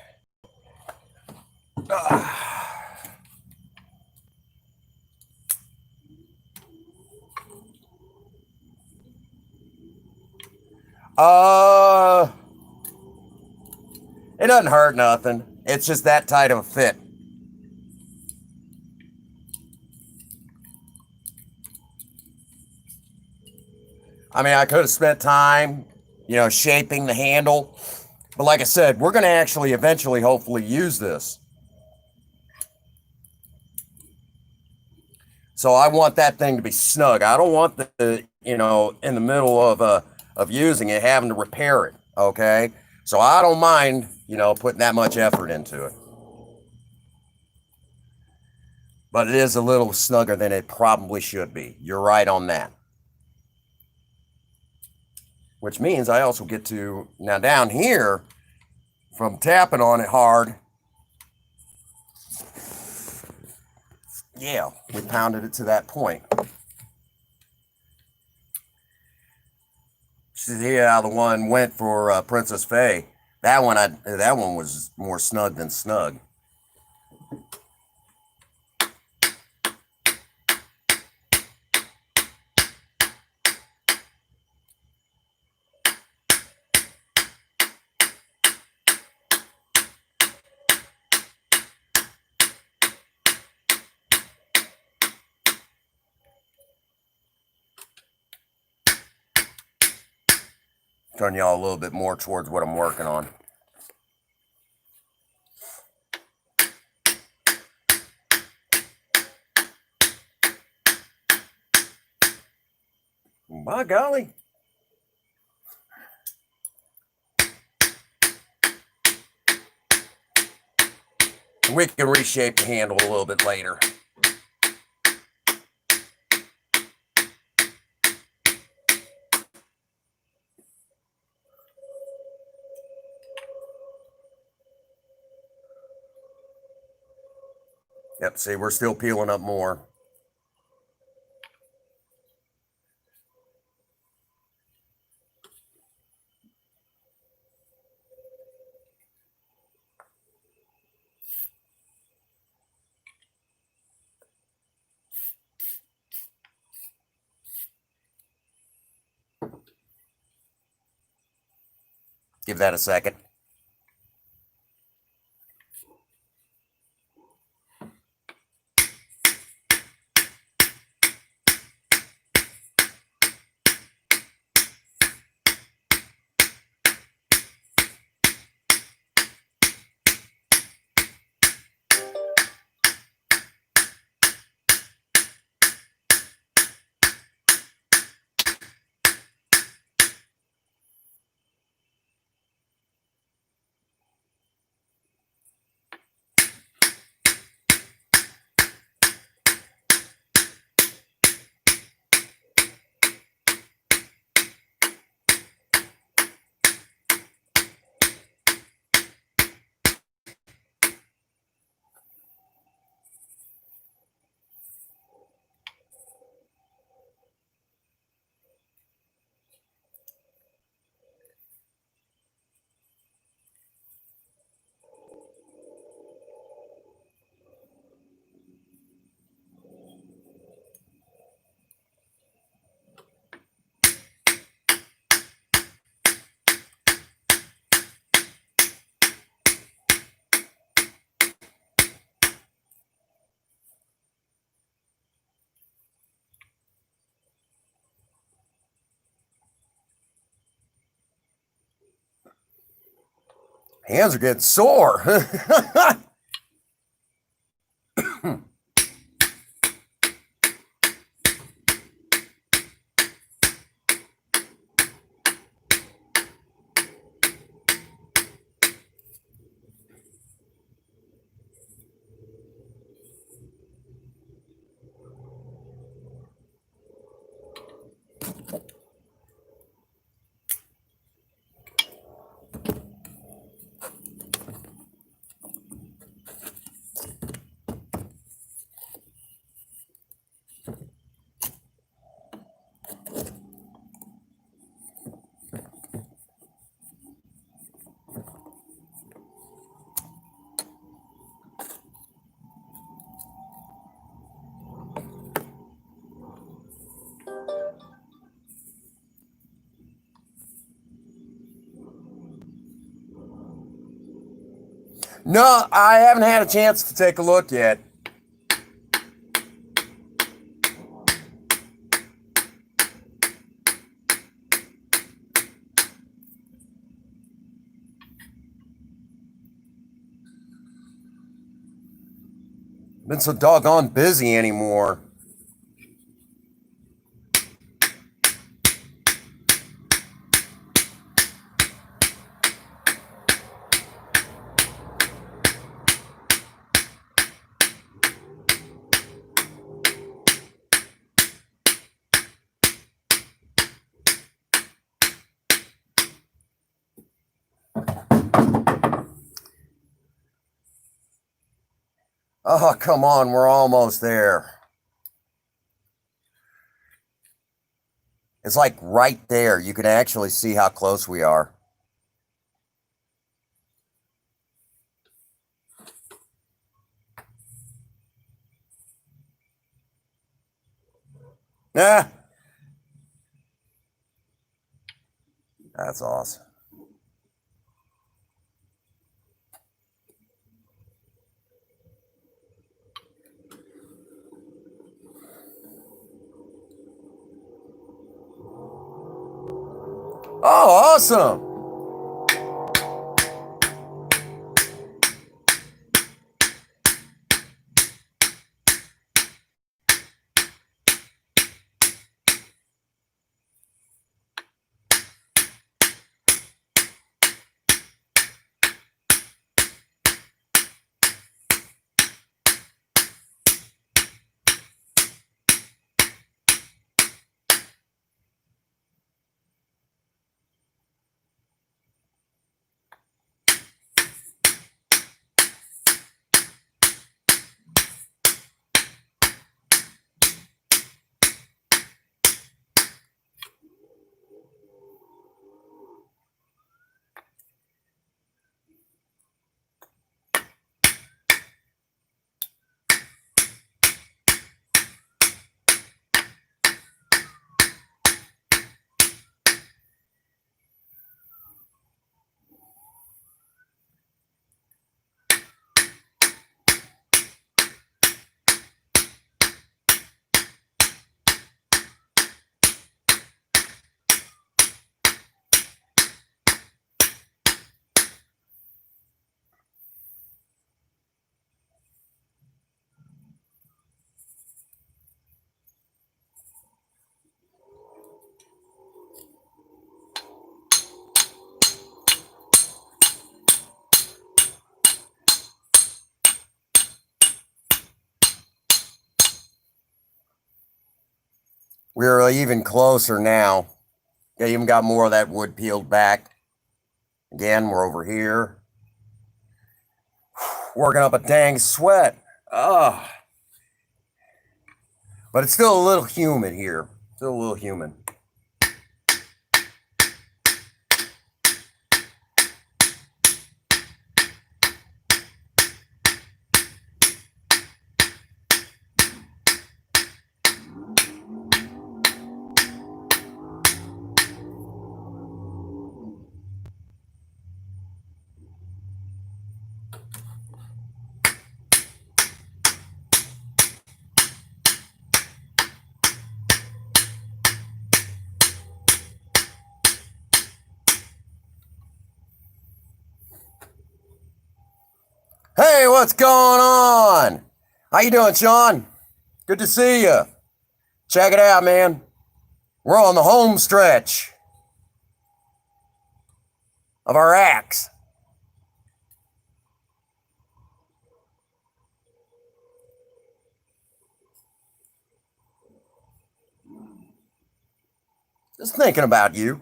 It doesn't hurt nothing. It's just that tight of a fit. I mean, I could have spent time, shaping the handle. But like I said, we're going to actually eventually, hopefully, use this. So I want that thing to be snug. I don't want the, in the middle of using it, having to repair it. Okay. So I don't mind, putting that much effort into it. But it is a little snugger than it probably should be. You're right on that. Which means I also get to, now down here, from tapping on it hard, yeah, we pounded it to that point. See how the one went for Princess Faye. That one was more snug than snug. Turn y'all a little bit more towards what I'm working on. By golly. We can reshape the handle a little bit later. Yep, see, we're still peeling up more. Give that a second. Hands are getting sore. No, I haven't had a chance to take a look yet. Been so doggone busy anymore. Oh, come on, we're almost there. It's like right there. You can actually see how close we are. Ah, that's awesome. Oh, awesome. We're even closer now. Yeah, even got more of that wood peeled back. Again, we're over here. Working up a dang sweat. Ugh. But it's still a little humid here. Still a little humid. Hey, what's going on? How you doing, Sean? Good to see you. Check it out, man. We're on the home stretch of our axe. Just thinking about you.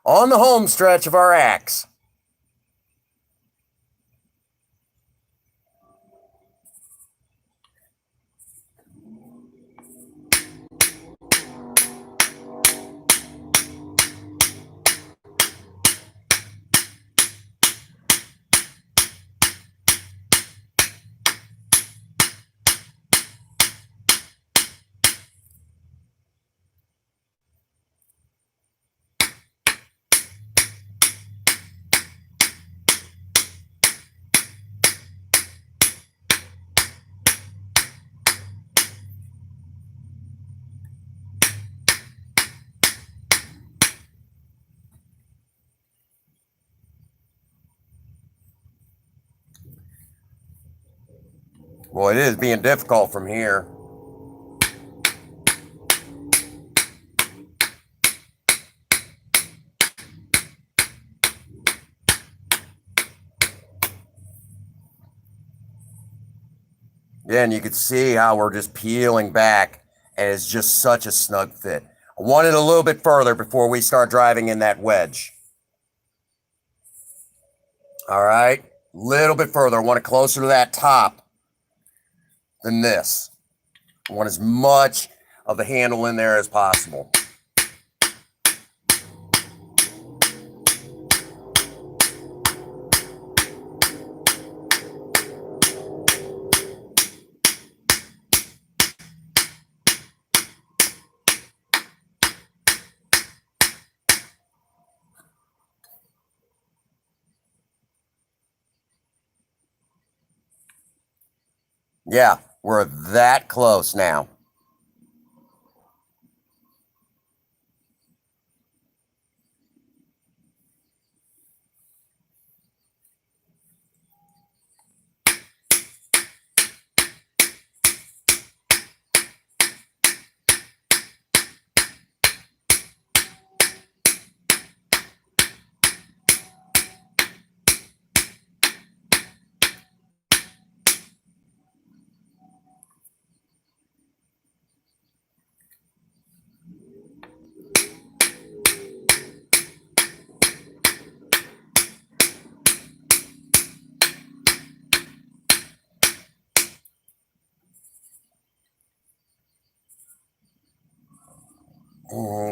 On the home stretch of our acts. Well, it is being difficult from here. Yeah, and you can see how we're just peeling back, and it's just such a snug fit. I want it a little bit further before we start driving in that wedge. All right, a little bit further. I want it closer to that top than this. I want as much of the handle in there as possible. Yeah, we're that close now.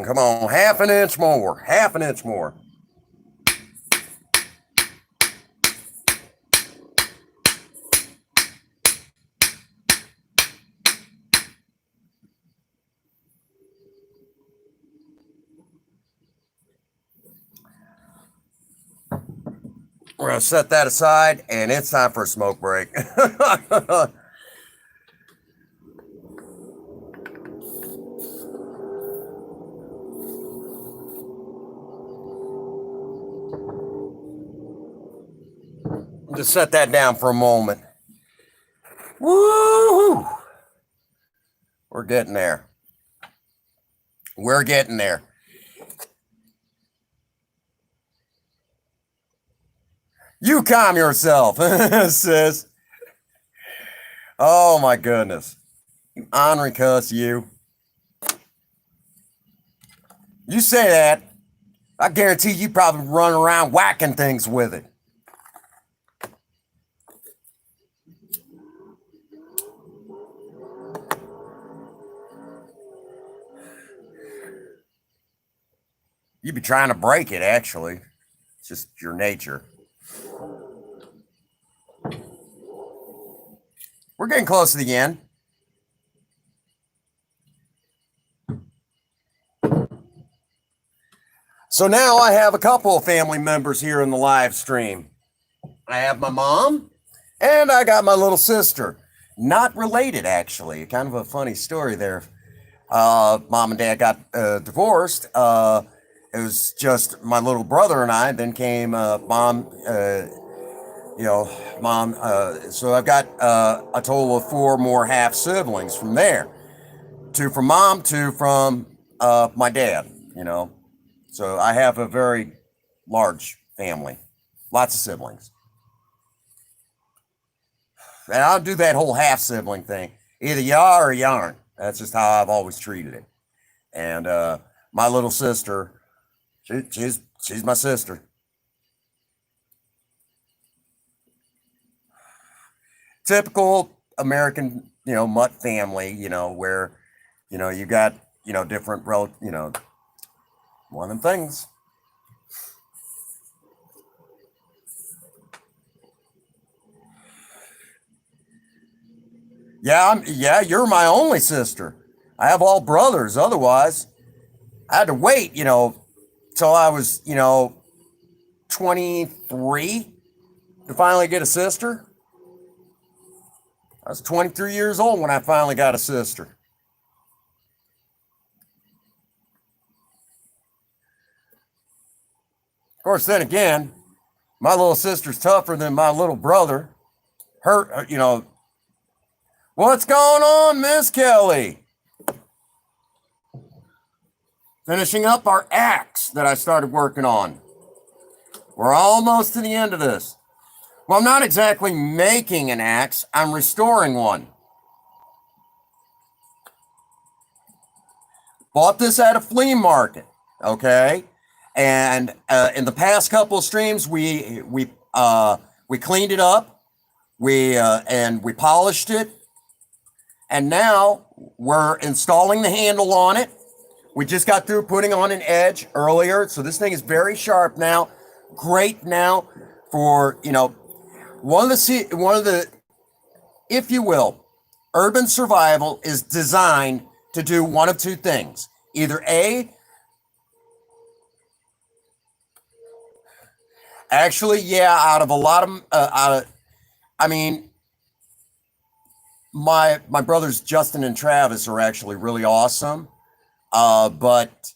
Come on, half an inch more, half an inch more. We're going to set that aside, and it's time for a smoke break. Just set that down for a moment. Woo! We're getting there. We're getting there. You calm yourself, sis. Oh my goodness. You ornery cuss, you. You say that. I guarantee you probably run around whacking things with it. You'd be trying to break it, actually. It's just your nature. We're getting close to the end. So now I have a couple of family members here in the live stream. I have my mom and I got my little sister. Not related, actually. Kind of a funny story there. Mom and dad got divorced. It was just my little brother and I. Then came mom, mom. So I've got a total of 4 more half siblings from there. 2 from mom, 2 from my dad, So I have a very large family, lots of siblings. And I'll do that whole half sibling thing. Either you are or you aren't. That's just how I've always treated it. And my little sister, she's my sister. Typical American, mutt family, where, you got, different, one of them things. Yeah, you're my only sister. I have all brothers. Otherwise, I had to wait, till I was, 23 to finally get a sister. I was 23 years old when I finally got a sister. Of course, then again, my little sister's tougher than my little brother. What's going on, Miss Kelly? Finishing up our axe that I started working on. We're almost to the end of this. Well, I'm not exactly making an axe, I'm restoring one. Bought this at a flea market, okay? And in the past couple of streams, we cleaned it up, and we polished it, and now we're installing the handle on it. We just got through putting on an edge earlier, so this thing is very sharp now. Great now for one of the, if you will, urban survival is designed to do one of two things. Either A, actually, yeah, out of a lot of, I mean, my brothers Justin and Travis are actually really awesome. But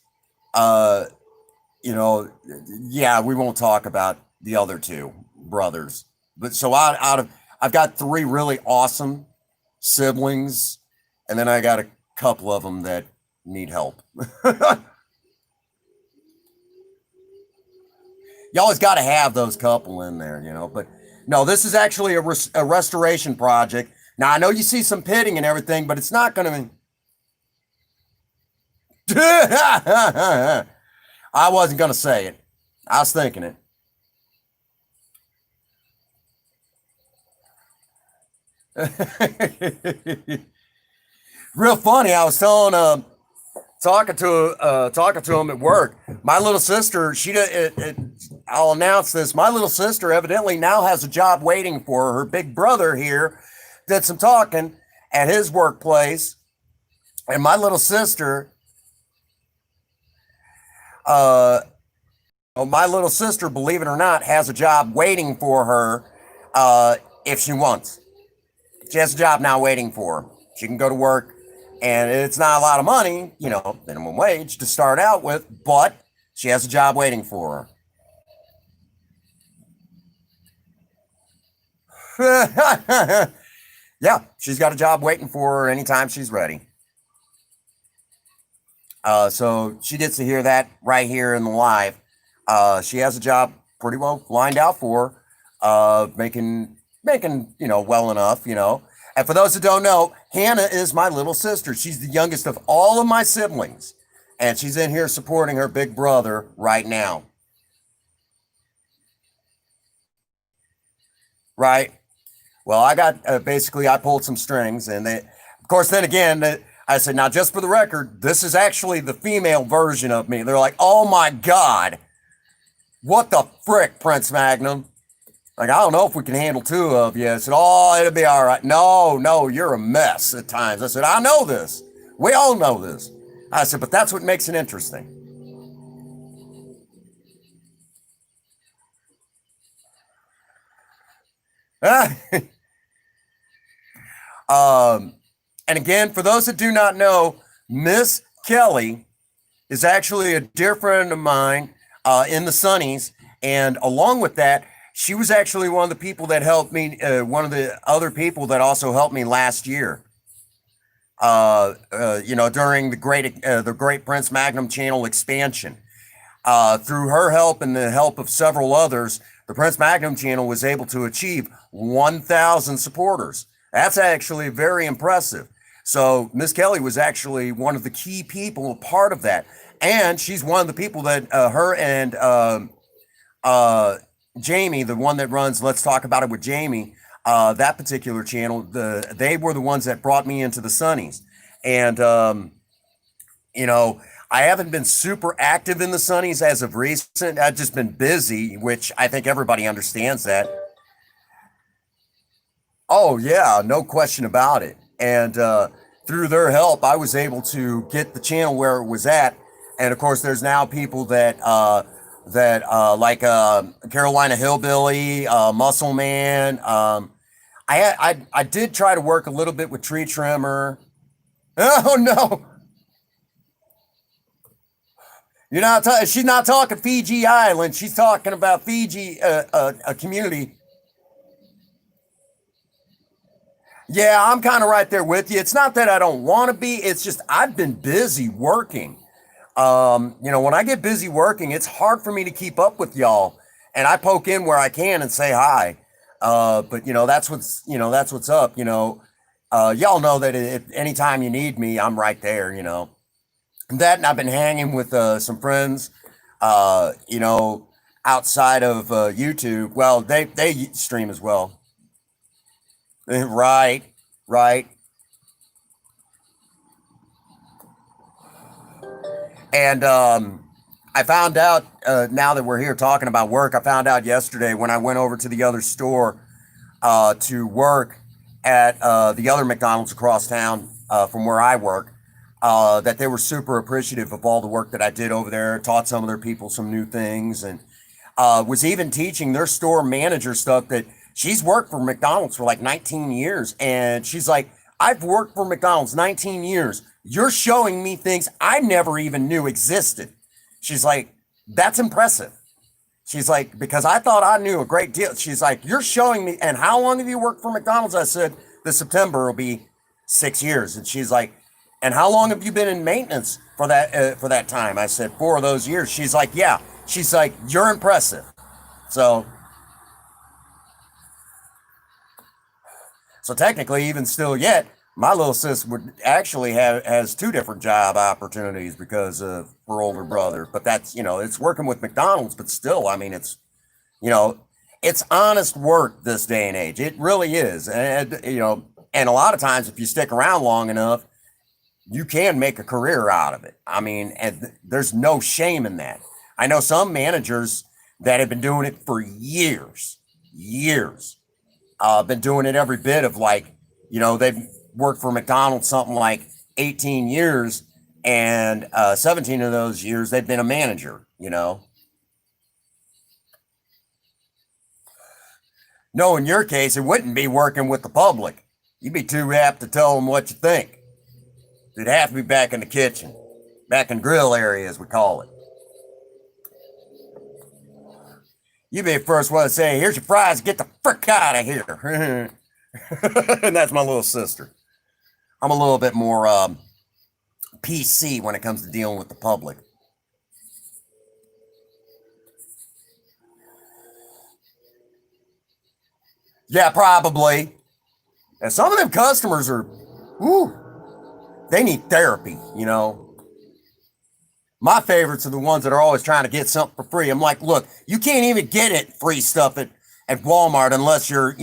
yeah, we won't talk about the other two brothers. But so I've got three really awesome siblings, and then I got a couple of them that need help. You always got to have those couple in there, But no, this is actually a restoration project. Now I know you see some pitting and everything, but it's not going to. I wasn't going to say it. I was thinking it. Real funny. I was talking to him at work. My little sister, I'll announce this. My little sister evidently now has a job waiting for her. Her big brother here did some talking at his workplace, and my little sister, my little sister, believe it or not, has a job waiting for her if she wants. She has a job now waiting for her. She can go to work, and it's not a lot of money, minimum wage to start out with, but she has a job waiting for her. Yeah, she's got a job waiting for her anytime she's ready. So she gets to hear that right here in the live. She has a job pretty well lined out for her, making well enough. And for those that don't know, Hannah is my little sister. She's the youngest of all of my siblings, and she's in here supporting her big brother right now. Right. Well, I got basically I pulled some strings, and of course, then again, I said, now just for the record, this is actually the female version of me. They're like, oh my God, what the frick, Prince Magnum? Like, I don't know if we can handle two of you. I said, oh, it'll be all right. No, you're a mess at times. I said, I know this. We all know this. I said, but that's what makes it interesting. And again, for those that do not know, Miss Kelly is actually a dear friend of mine in the Sunnies. And along with that, she was actually one of the people that helped me, one of the other people that also helped me last year. During the Great Prince Magnum channel expansion. Through her help and the help of several others, the Prince Magnum channel was able to achieve 1,000 supporters. That's actually very impressive. So Miss Kelly was actually one of the key people, a part of that, and she's one of the people that her and uh, Jamie, the one that runs Let's Talk About It with Jamie, that particular channel, they were the ones that brought me into the Sunnies, and you know, I haven't been super active in the Sunnies as of recent. I've just been busy, which I think everybody understands that. Oh yeah, no question about it. And through their help, I was able to get the channel where it was at. And of course, there's now people that like Carolina Hillbilly, Muscle Man. I did try to work a little bit with Tree Trimmer. Oh no, you're not. She's not talking Fiji Island. She's talking about Fiji, a community. Yeah, I'm kind of right there with you. It's not that I don't want to be. It's just I've been busy working. When I get busy working, it's hard for me to keep up with y'all. And I poke in where I can and say hi. But that's what's up. Y'all know that if anytime you need me, I'm right there. That, and I've been hanging with some friends. Uh, you know, outside of YouTube. Well, they stream as well. Right, right. And I found out now that we're here talking about work, I found out yesterday when I went over to the other store to work at the other McDonald's across town from where I work, that they were super appreciative of all the work that I did over there, taught some of their people some new things, and was even teaching their store manager stuff that she's worked for McDonald's for like 19 years. And she's like, I've worked for McDonald's 19 years. You're showing me things I never even knew existed. She's like, that's impressive. She's like, because I thought I knew a great deal. She's like, you're showing me. And how long have you worked for McDonald's? I said, this September will be 6 years. And she's like, and how long have you been in maintenance for that time? I said, 4 of those years. She's like, yeah. She's like, you're impressive. So, so technically, even still yet, my little sis would actually have has two different job opportunities because of her older brother. But that's it's working with McDonald's, but still, I mean, you know, it's honest work this day and age. It really is, and a lot of times, if you stick around long enough, you can make a career out of it. I mean, and there's no shame in that. I know some managers that have been doing it for years, years. Been doing it every bit of like, they've worked for McDonald's something like 18 years, and 17 of those years they've been a manager. No, in your case, it wouldn't be working with the public. You'd be too apt to tell them what you think. You'd have to be back in the kitchen, back in grill area, as we call it. You'd be the first one to say, here's your fries, get the frick out of here. And that's my little sister. I'm a little bit more PC when it comes to dealing with the public. Yeah, probably. And some of them customers are, whoo, they need therapy. My favorites are the ones that are always trying to get something for free. I'm like, look, you can't even get it free stuff at Walmart unless you're,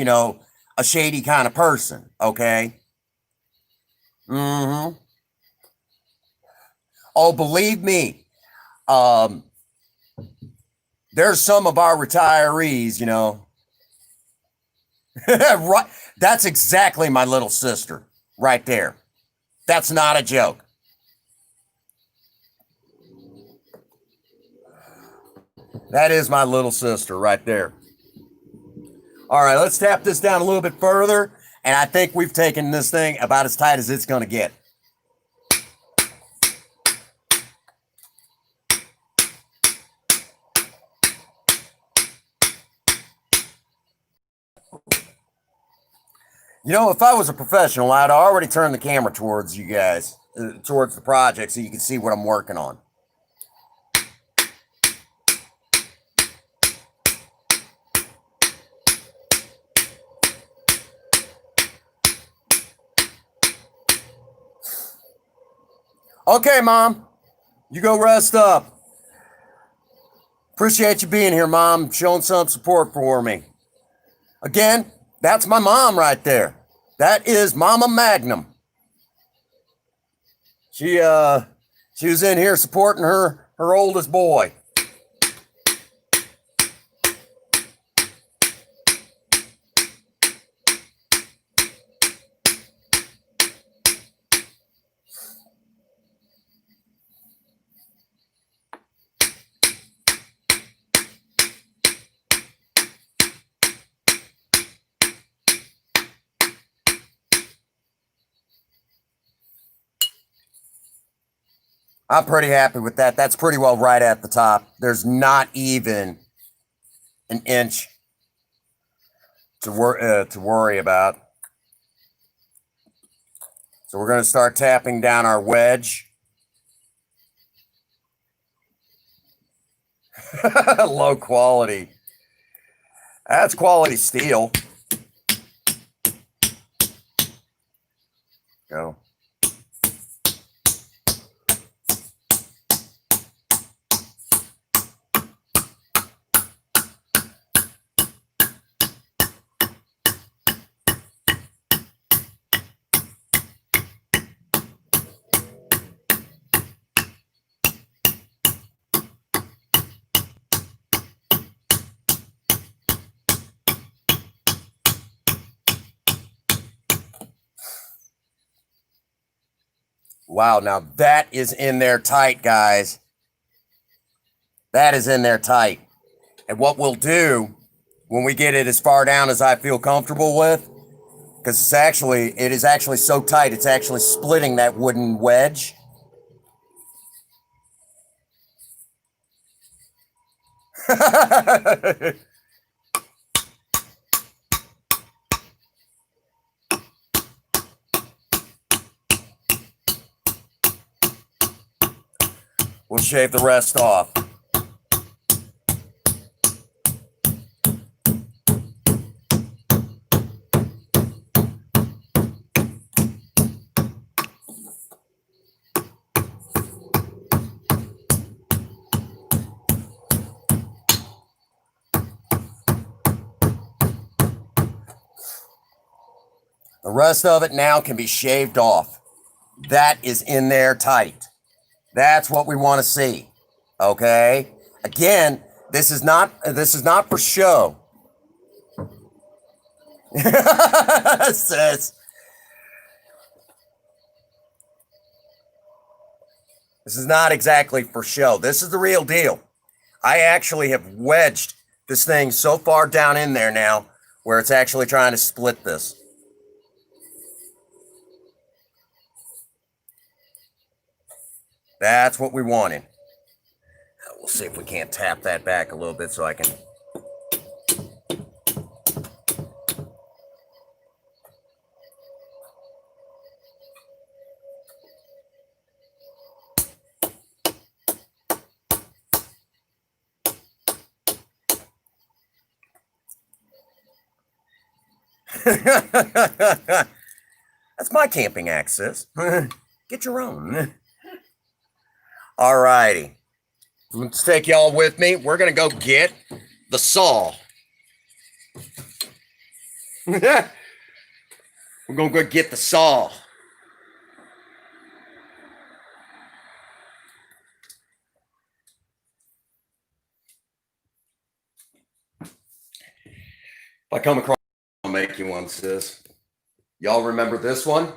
a shady kind of person, okay? Mm-hmm. Oh, believe me, um, there's some of our retirees. Right. That's exactly my little sister right there. That's not a joke. That is my little sister right there. All right, let's tap this down a little bit further. And I think we've taken this thing about as tight as it's going to get. If I was a professional, I'd already turn the camera towards you guys, towards the project, so you can see what I'm working on. Okay, Mom. You go rest up. Appreciate you being here, Mom. Showing some support for me. Again, that's my mom right there. That is Mama Magnum. She was in here supporting her oldest boy. I'm pretty happy with that. That's pretty well right at the top. There's not even an inch to worry about. So we're going to start tapping down our wedge. Low quality. That's quality steel. Go. Wow, now that is in there tight, guys. That is in there tight. And what we'll do when we get it as far down as I feel comfortable with, because it is actually so tight, it's actually splitting that wooden wedge. We'll shave the rest off. The rest of it now can be shaved off. That is in there tight. That's what we want to see. Okay? Again, this is not for show. Sis. This is not exactly for show. This is the real deal. I actually have wedged this thing so far down in there now where it's actually trying to split this. That's what we wanted. We'll see if we can't tap that back a little bit so I can. That's my camping access. Get your own. All righty. Let's take y'all with me. We're going to go get the saw. We're going to go get the saw. If I come across, I'll make you one, sis. Y'all remember this one?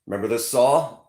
Remember this saw?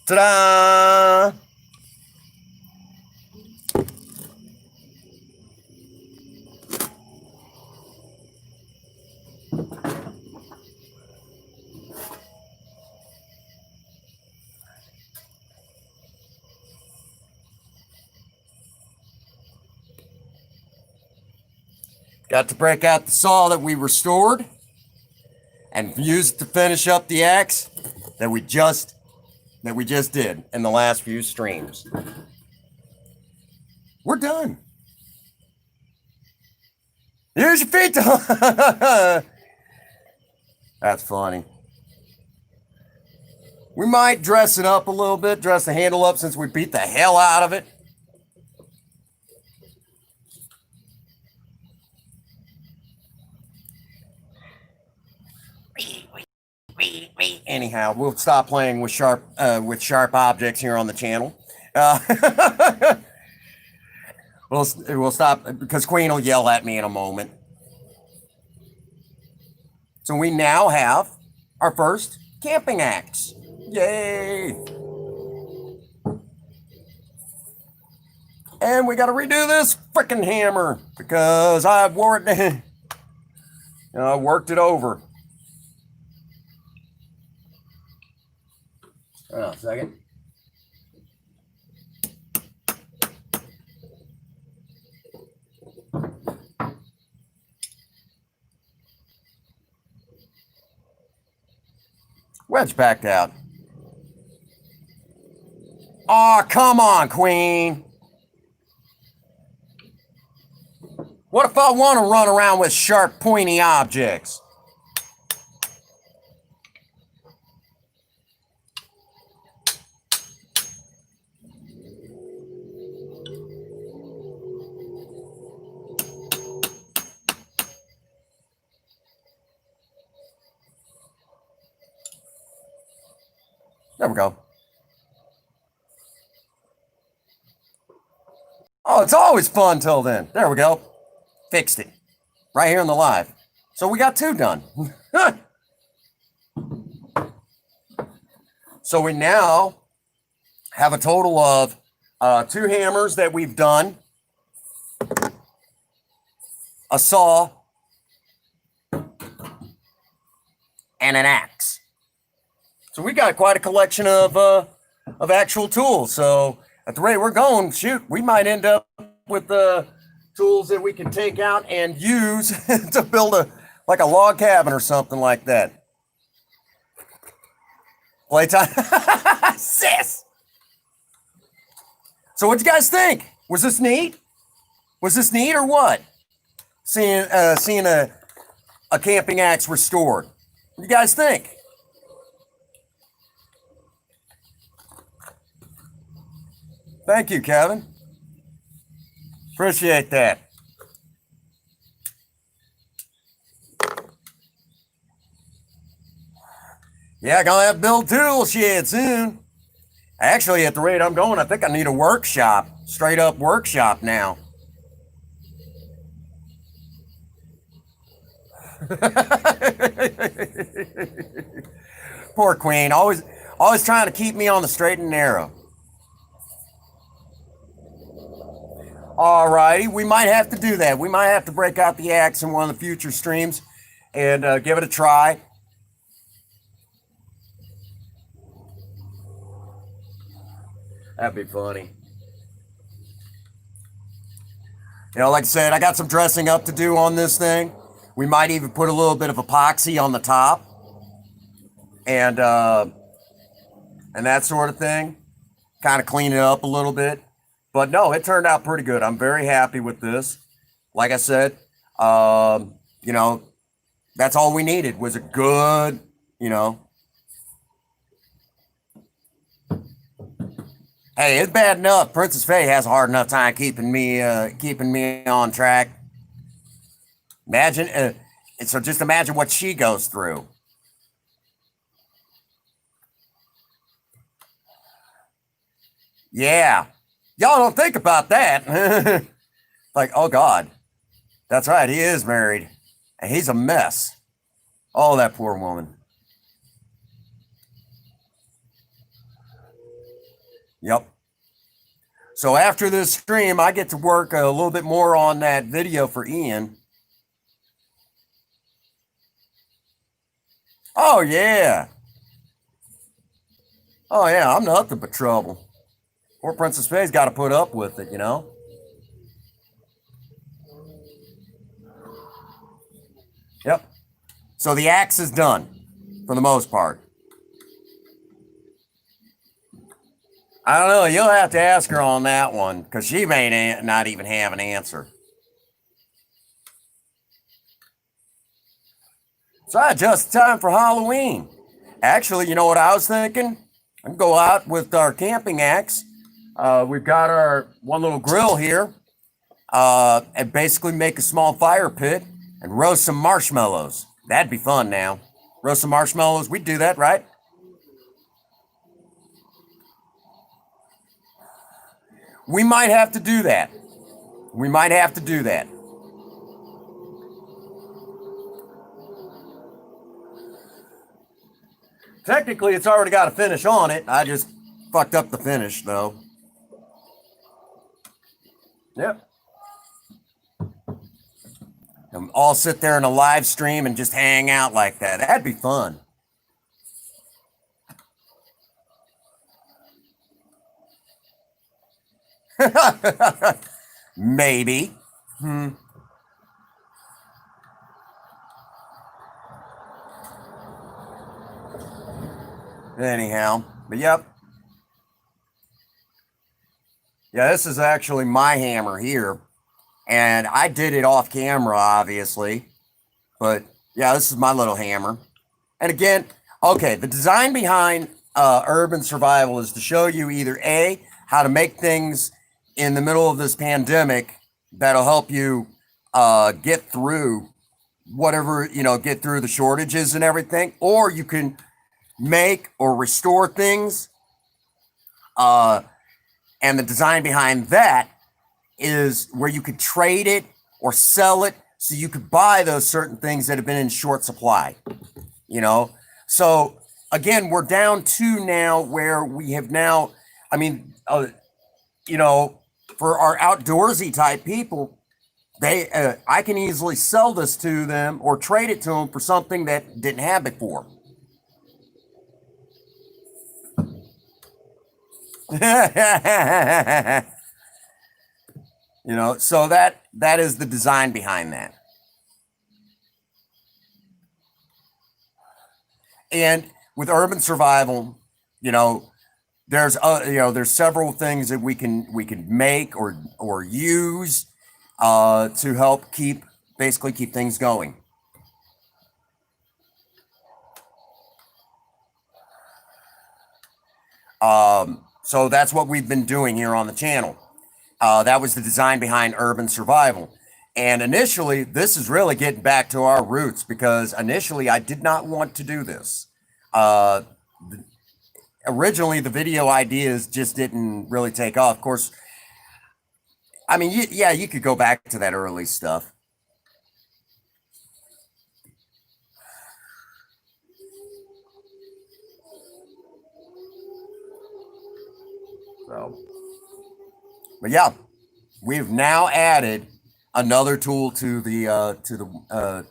Ta-da! Got to break out the saw that we restored and use it to finish up the axe that we just did in the last few streams. We're done. Use your feet to That's funny. We might dress it up a little bit, dress the handle up since we beat the hell out of it. Anyhow, we'll stop playing with sharp objects here on the channel. We'll stop because Queen will yell at me in a moment. So we now have our first camping axe. Yay! And we got to redo this freaking hammer because I've worked it over. Hold on a second. Wedge backed out. Aw, come on, Queen. What if I want to run around with sharp, pointy objects? There we go. Oh, it's always fun till then. There we go. Fixed it. Right here in the live. So we got 2 done. So we now have a total of 2 hammers that we've done, a saw, and an axe. So we got quite a collection of actual tools. So at the rate we're going, shoot, we might end up with tools that we can take out and use to build a log cabin or something like that. Playtime, sis. So what you guys think? Was this neat? Was this neat or what? Seeing a camping axe restored. What do you guys think? Thank you, Kevin. Appreciate that. Yeah, gonna have to build tool shed soon. Actually, at the rate I'm going, I think I need a workshop. Straight up workshop now. Poor Queen, always trying to keep me on the straight and narrow. Alrighty, we might have to do that. We might have to break out the axe in one of the future streams and give it a try. That'd be funny. You know, like I said, I got some dressing up to do on this thing. We might even put a little bit of epoxy on the top and that sort of thing. Kind of clean it up a little bit. But no, it turned out pretty good. I'm very happy with this. Like I said, you know, that's all we needed was a good, you know. Hey, it's bad enough. Princess Faye has a hard enough time keeping me on track. Imagine, so just imagine what she goes through. Yeah. Y'all don't think about that. Like, oh God, that's right. He is married and he's a mess. Oh, that poor woman. Yep. So after this stream, I get to work a little bit more on that video for Ian. Oh, yeah. Oh, yeah, I'm nothing but trouble. Poor Princess Faye's got to put up with it, you know? Yep. So the axe is done, for the most part. I don't know. You'll have to ask her on that one, because she may not even have an answer. So just time for Halloween. Actually, you know what I was thinking? I can go out with our camping axe. We've got our one little grill here, and basically make a small fire pit and roast some marshmallows. That'd be fun now. Roast some marshmallows. We'd do that, right? We might have to do that. We might have to do that. Technically, it's already got a finish on it. I just fucked up the finish, though. Yep. And all sit there in a live stream and just hang out like that. That'd be fun. Maybe. Anyhow, but yep. Yeah, this is actually my hammer here. And I did it off camera, obviously. But yeah, this is my little hammer. And again, okay, the design behind urban survival is to show you either A, how to make things in the middle of this pandemic that'll help you get through whatever, get through the shortages and everything, or you can make or restore things. And the design behind that is where you could trade it or sell it so you could buy those certain things that have been in short supply, So again, we're down to now where we have now, for our outdoorsy type people, I can easily sell this to them or trade it to them for something that didn't have before. So that is the design behind that. And with urban survival, there's several things that we can make or use to help keep things going. So that's what we've been doing here on the channel. That was the design behind urban survival. And initially, this is really getting back to our roots, because initially I did not want to do this. Originally, the video ideas just didn't really take off. Of course, you could go back to that early stuff. So, but yeah, we've now added another tool to the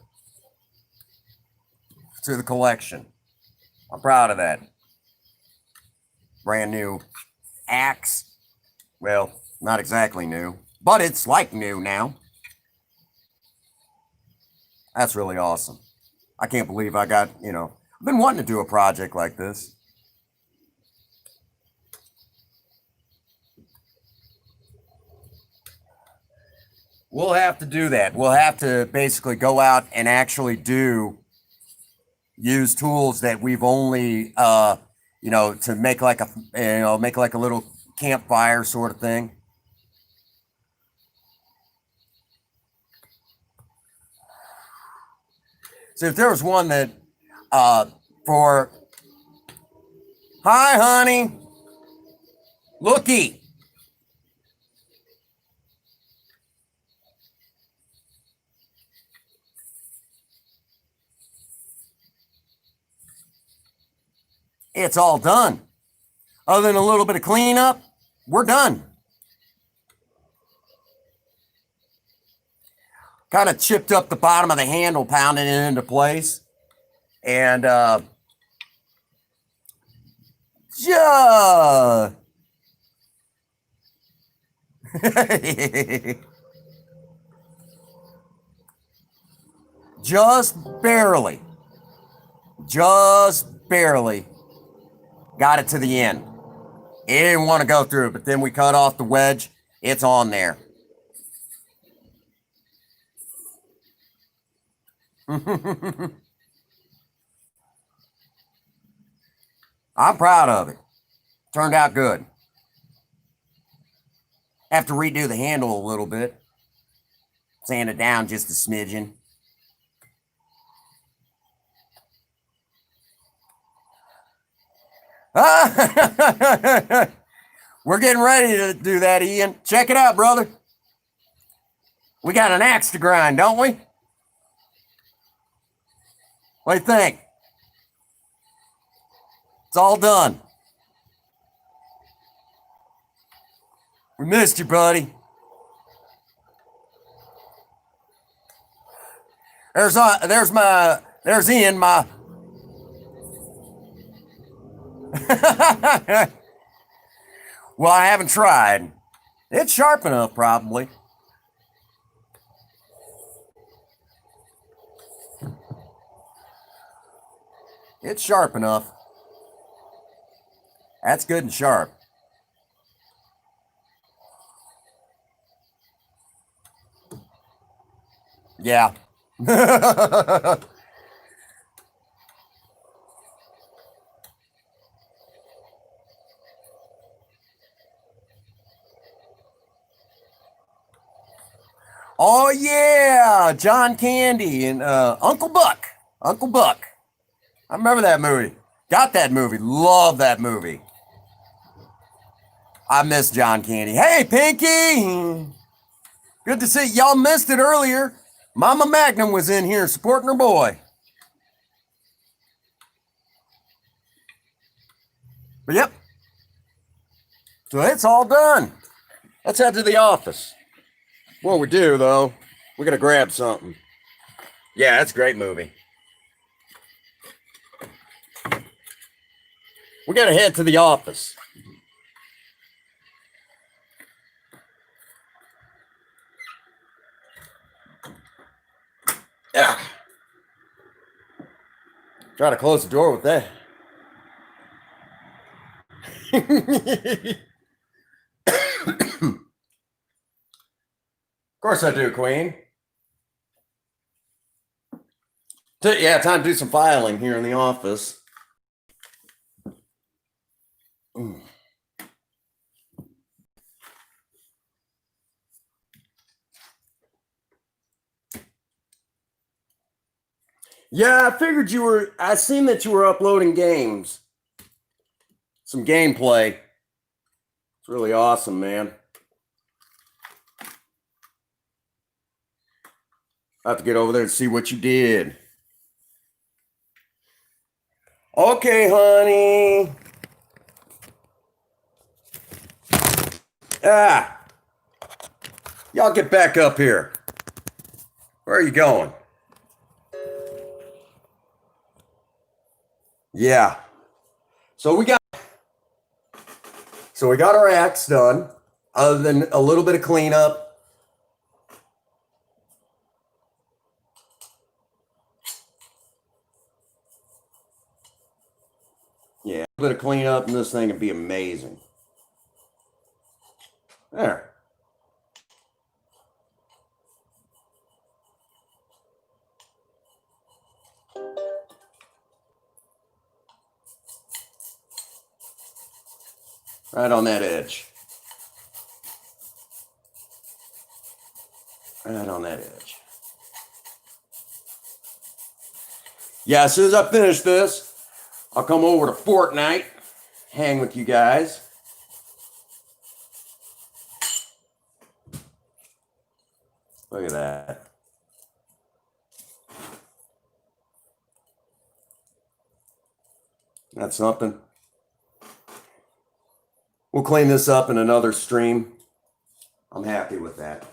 collection. I'm proud of that. Brand new axe. Well, not exactly new, but it's like new now. That's really awesome. I can't believe I got, I've been wanting to do a project like this. We'll have to do that. We'll have to basically go out and actually use tools that we've only, to make like a little campfire sort of thing. So if there was one that, hi, honey, looky. It's all done. Other than a little bit of cleanup, we're done. Kind of chipped up the bottom of the handle, pounding it into place. And just just barely got it to the end. It didn't want to go through, but then we cut off the wedge. It's on there. I'm proud of it. Turned out good. Have to redo the handle a little bit. Sand it down just a smidgen. We're getting ready to do that, Ian. Check it out, brother. We got an axe to grind, don't we? What do you think? It's all done. We missed you, buddy. There's Ian, my well, I haven't tried. It's sharp enough, probably. It's sharp enough. That's good and sharp. Yeah. Oh yeah, John Candy and Uncle Buck. Uncle Buck. I remember that movie. Got that movie. Love that movie. I miss John Candy. Hey, Pinky. Good to see y'all. Missed it earlier. Mama Magnum was in here supporting her boy. But yep. So it's all done. Let's head to the office. What we do, though, we're going to grab something. Yeah, that's a great movie. We got to head to the office. Yeah. Try to close the door with that. Of course I do, Queen. Yeah, time to do some filing here in the office. Yeah, I figured I seen that you were uploading games. Some gameplay. It's really awesome, man. I have to get over there and see what you did. Okay, honey. Y'all get back up here. Where are you going? Yeah. So we got our axe done, other than a little bit of cleanup. Yeah, a little bit of cleanup and this thing would be amazing. There. Right on that edge. Right on that edge. Yeah, as soon as I finish this, I'll come over to Fortnite, hang with you guys. Look at that. That's something. We'll clean this up in another stream. I'm happy with that.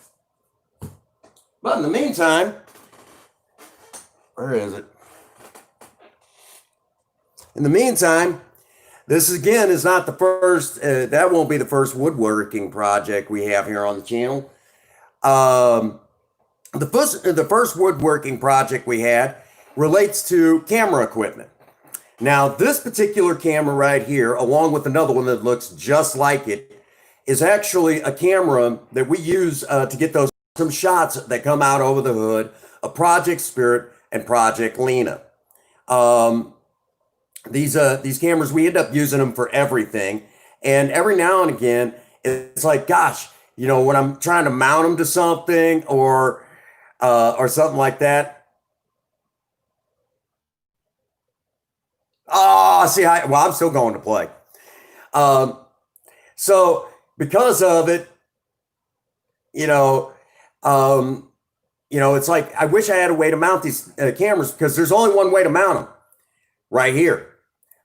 But in the meantime, where is it? In the meantime, this again is not the first, that won't be the first woodworking project we have here on the channel. The first woodworking project we had relates to camera equipment. Now, this particular camera right here, along with another one that looks just like it, is actually a camera that we use to get those some shots that come out over the hood of Project Spirit and Project Lena. These cameras, we end up using them for everything. And every now and again, it's like, gosh, you know, when I'm trying to mount them to something or something like that. Oh, see, I'm still going to play. So because of it, you know, it's like, I wish I had a way to mount these cameras because there's only one way to mount them right here.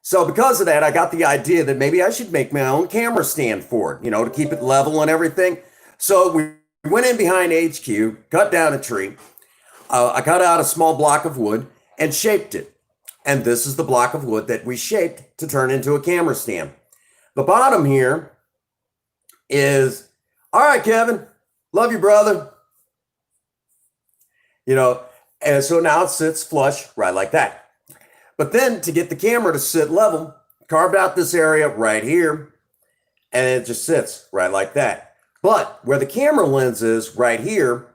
So because of that, I got the idea that maybe I should make my own camera stand for it, you know, to keep it level and everything. So we went in behind HQ, cut down a tree. I cut out a small block of wood and shaped it. And this is the block of wood that we shaped to turn into a camera stand. The bottom here is, all right, Kevin, love you, brother. You know, and so now it sits flush right like that. But then to get the camera to sit level, carved out this area right here, and it just sits right like that. But where the camera lens is right here,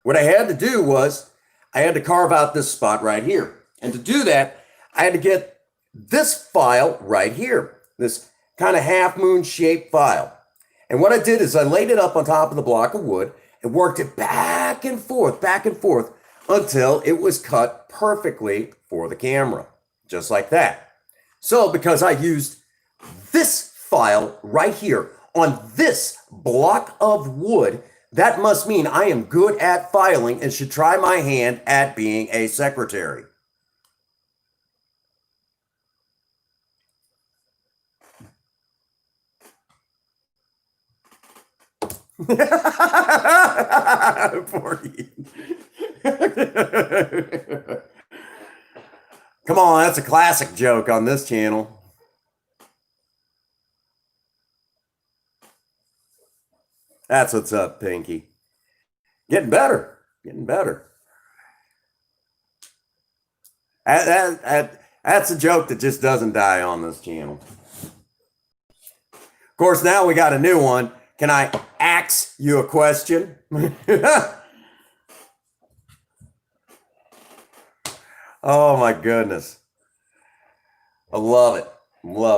what I had to do was I had to carve out this spot right here. And to do that, I had to get this file right here, this kind of half moon shaped file. And what I did is I laid it up on top of the block of wood and worked it back and forth until it was cut perfectly for the camera, just like that. So because I used this file right here on this block of wood, that must mean I am good at filing and should try my hand at being a secretary. Poor Ian. Come on, that's a classic joke on this channel. That's what's up, Pinky. Getting better. That's a joke that just doesn't die on this channel. Of course, now we got a new one. Can I ask you a question? Oh my goodness. I love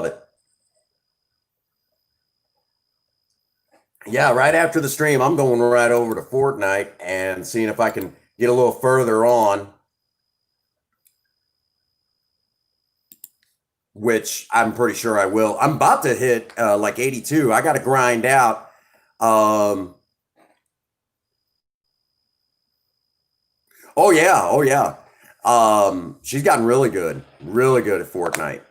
it. Yeah, right after the stream, I'm going right over to Fortnite and seeing if I can get a little further on, which I'm pretty sure I will. I'm about to hit like 82. I got to grind out. Oh yeah. She's gotten really good at Fortnite.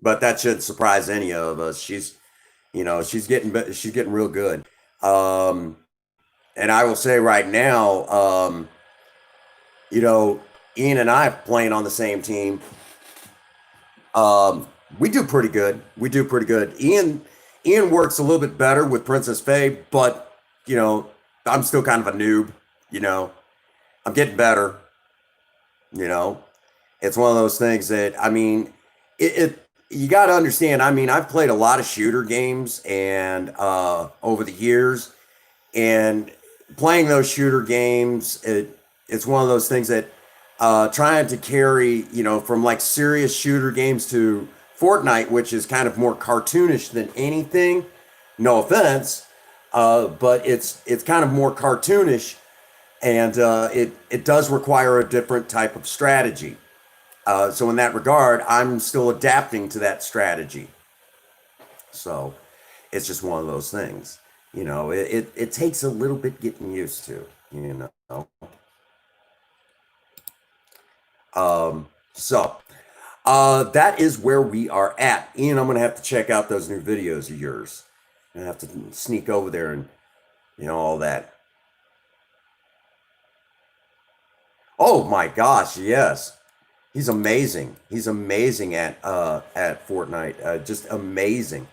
But that shouldn't surprise any of us. She's getting real good. And I will say right now, Ian and I playing on the same team. We do pretty good. Ian works a little bit better with Princess Faye, but I'm still kind of a noob. I'm getting better. It's one of those things that you got to understand. I've played a lot of shooter games and over the years, and playing those shooter games, it's one of those things that trying to carry, from like serious shooter games to Fortnite, which is kind of more cartoonish than anything. No offense, but it's kind of more cartoonish, and it does require a different type of strategy. So in that regard, I'm still adapting to that strategy. So it's just one of those things. It takes a little bit getting used to. So That is where we are at. Ian, I'm gonna have to check out those new videos of yours. I have to sneak over there and all that. Oh my gosh, yes. He's amazing. He's amazing at Fortnite. Just amazing.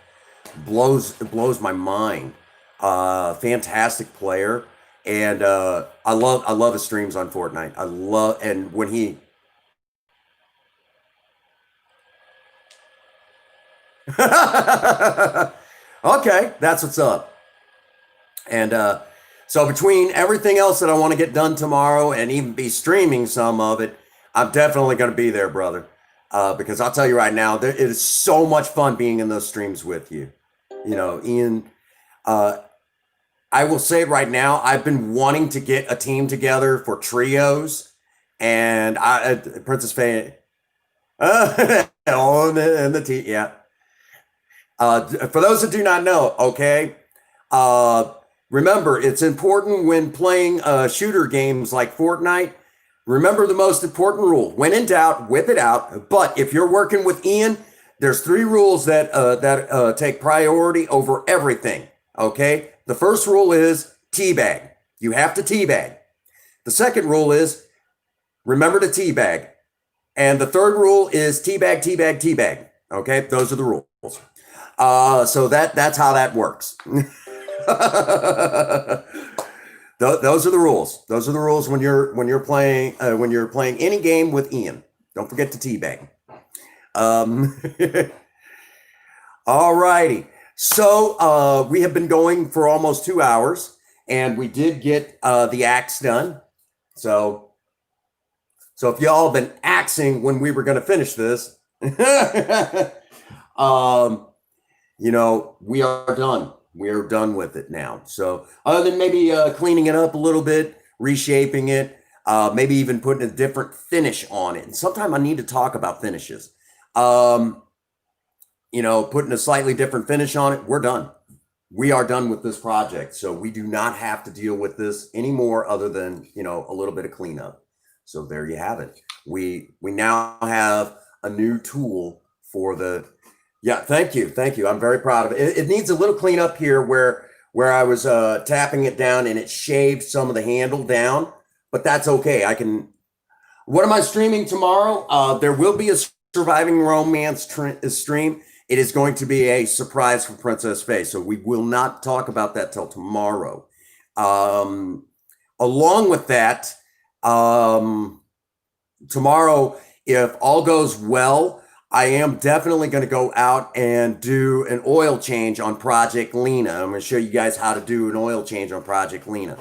Blows my mind. Fantastic player. And I love his streams on Fortnite. I love and when he Okay, that's what's up. And so between everything else that I want to get done tomorrow and even be streaming some of it, I'm definitely going to be there, brother. Because I'll tell you right now, it is so much fun being in those streams with you. Ian, uh, I will say it right now, I've been wanting to get a team together for trios, and Princess Fan, and the team, yeah. For those that do not know, okay, uh, remember it's important when playing shooter games like Fortnite. Remember the most important rule: when in doubt, whip it out. But if you're working with Ian, there's three rules that take priority over everything. Okay, the first rule is teabag. You have to teabag. The second rule is remember to teabag, and the third rule is teabag, teabag, teabag. Okay, those are the rules. So that's how that works. Those are the rules. Those are the rules when you're playing any game with Ian. Don't forget to teabag. Um, all righty. So we have been going for almost 2 hours, and we did get the axe done. So if y'all have been axing when we were going to finish this, um, we are done. We are done with it now. So other than maybe cleaning it up a little bit, reshaping it, maybe even putting a different finish on it. And sometime I need to talk about finishes. Um, putting a slightly different finish on it. We're done. We are done with this project. So we do not have to deal with this anymore other than, a little bit of cleanup. So there you have it. We now have a new tool for the yeah, thank you. Thank you. I'm very proud of it. It needs a little cleanup here where I was tapping it down and it shaved some of the handle down, but that's okay. I can. What am I streaming tomorrow? There will be a surviving romance stream. It is going to be a surprise for Princess Faye, so we will not talk about that till tomorrow. Um, Along with that, tomorrow, if all goes well, I am definitely going to go out and do an oil change on Project Lena. I'm going to show you guys how to do an oil change on Project Lena.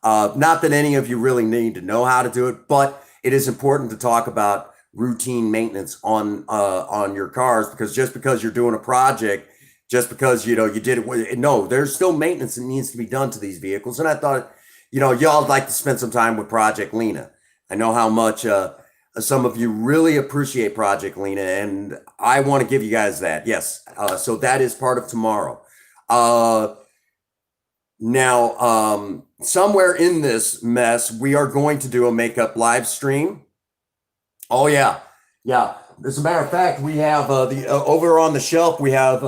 Not that any of you really need to know how to do it, but it is important to talk about routine maintenance on your cars, because just because you're doing a project, just because you did it, no, there's still maintenance that needs to be done to these vehicles. And I thought, y'all would like to spend some time with Project Lena. I know how much some of you really appreciate Project Lena, and I want to give you guys that. Yes. So that is part of tomorrow. Now, somewhere in this mess, we are going to do a makeup live stream. Oh, yeah. Yeah. As a matter of fact, we have the over on the shelf, we have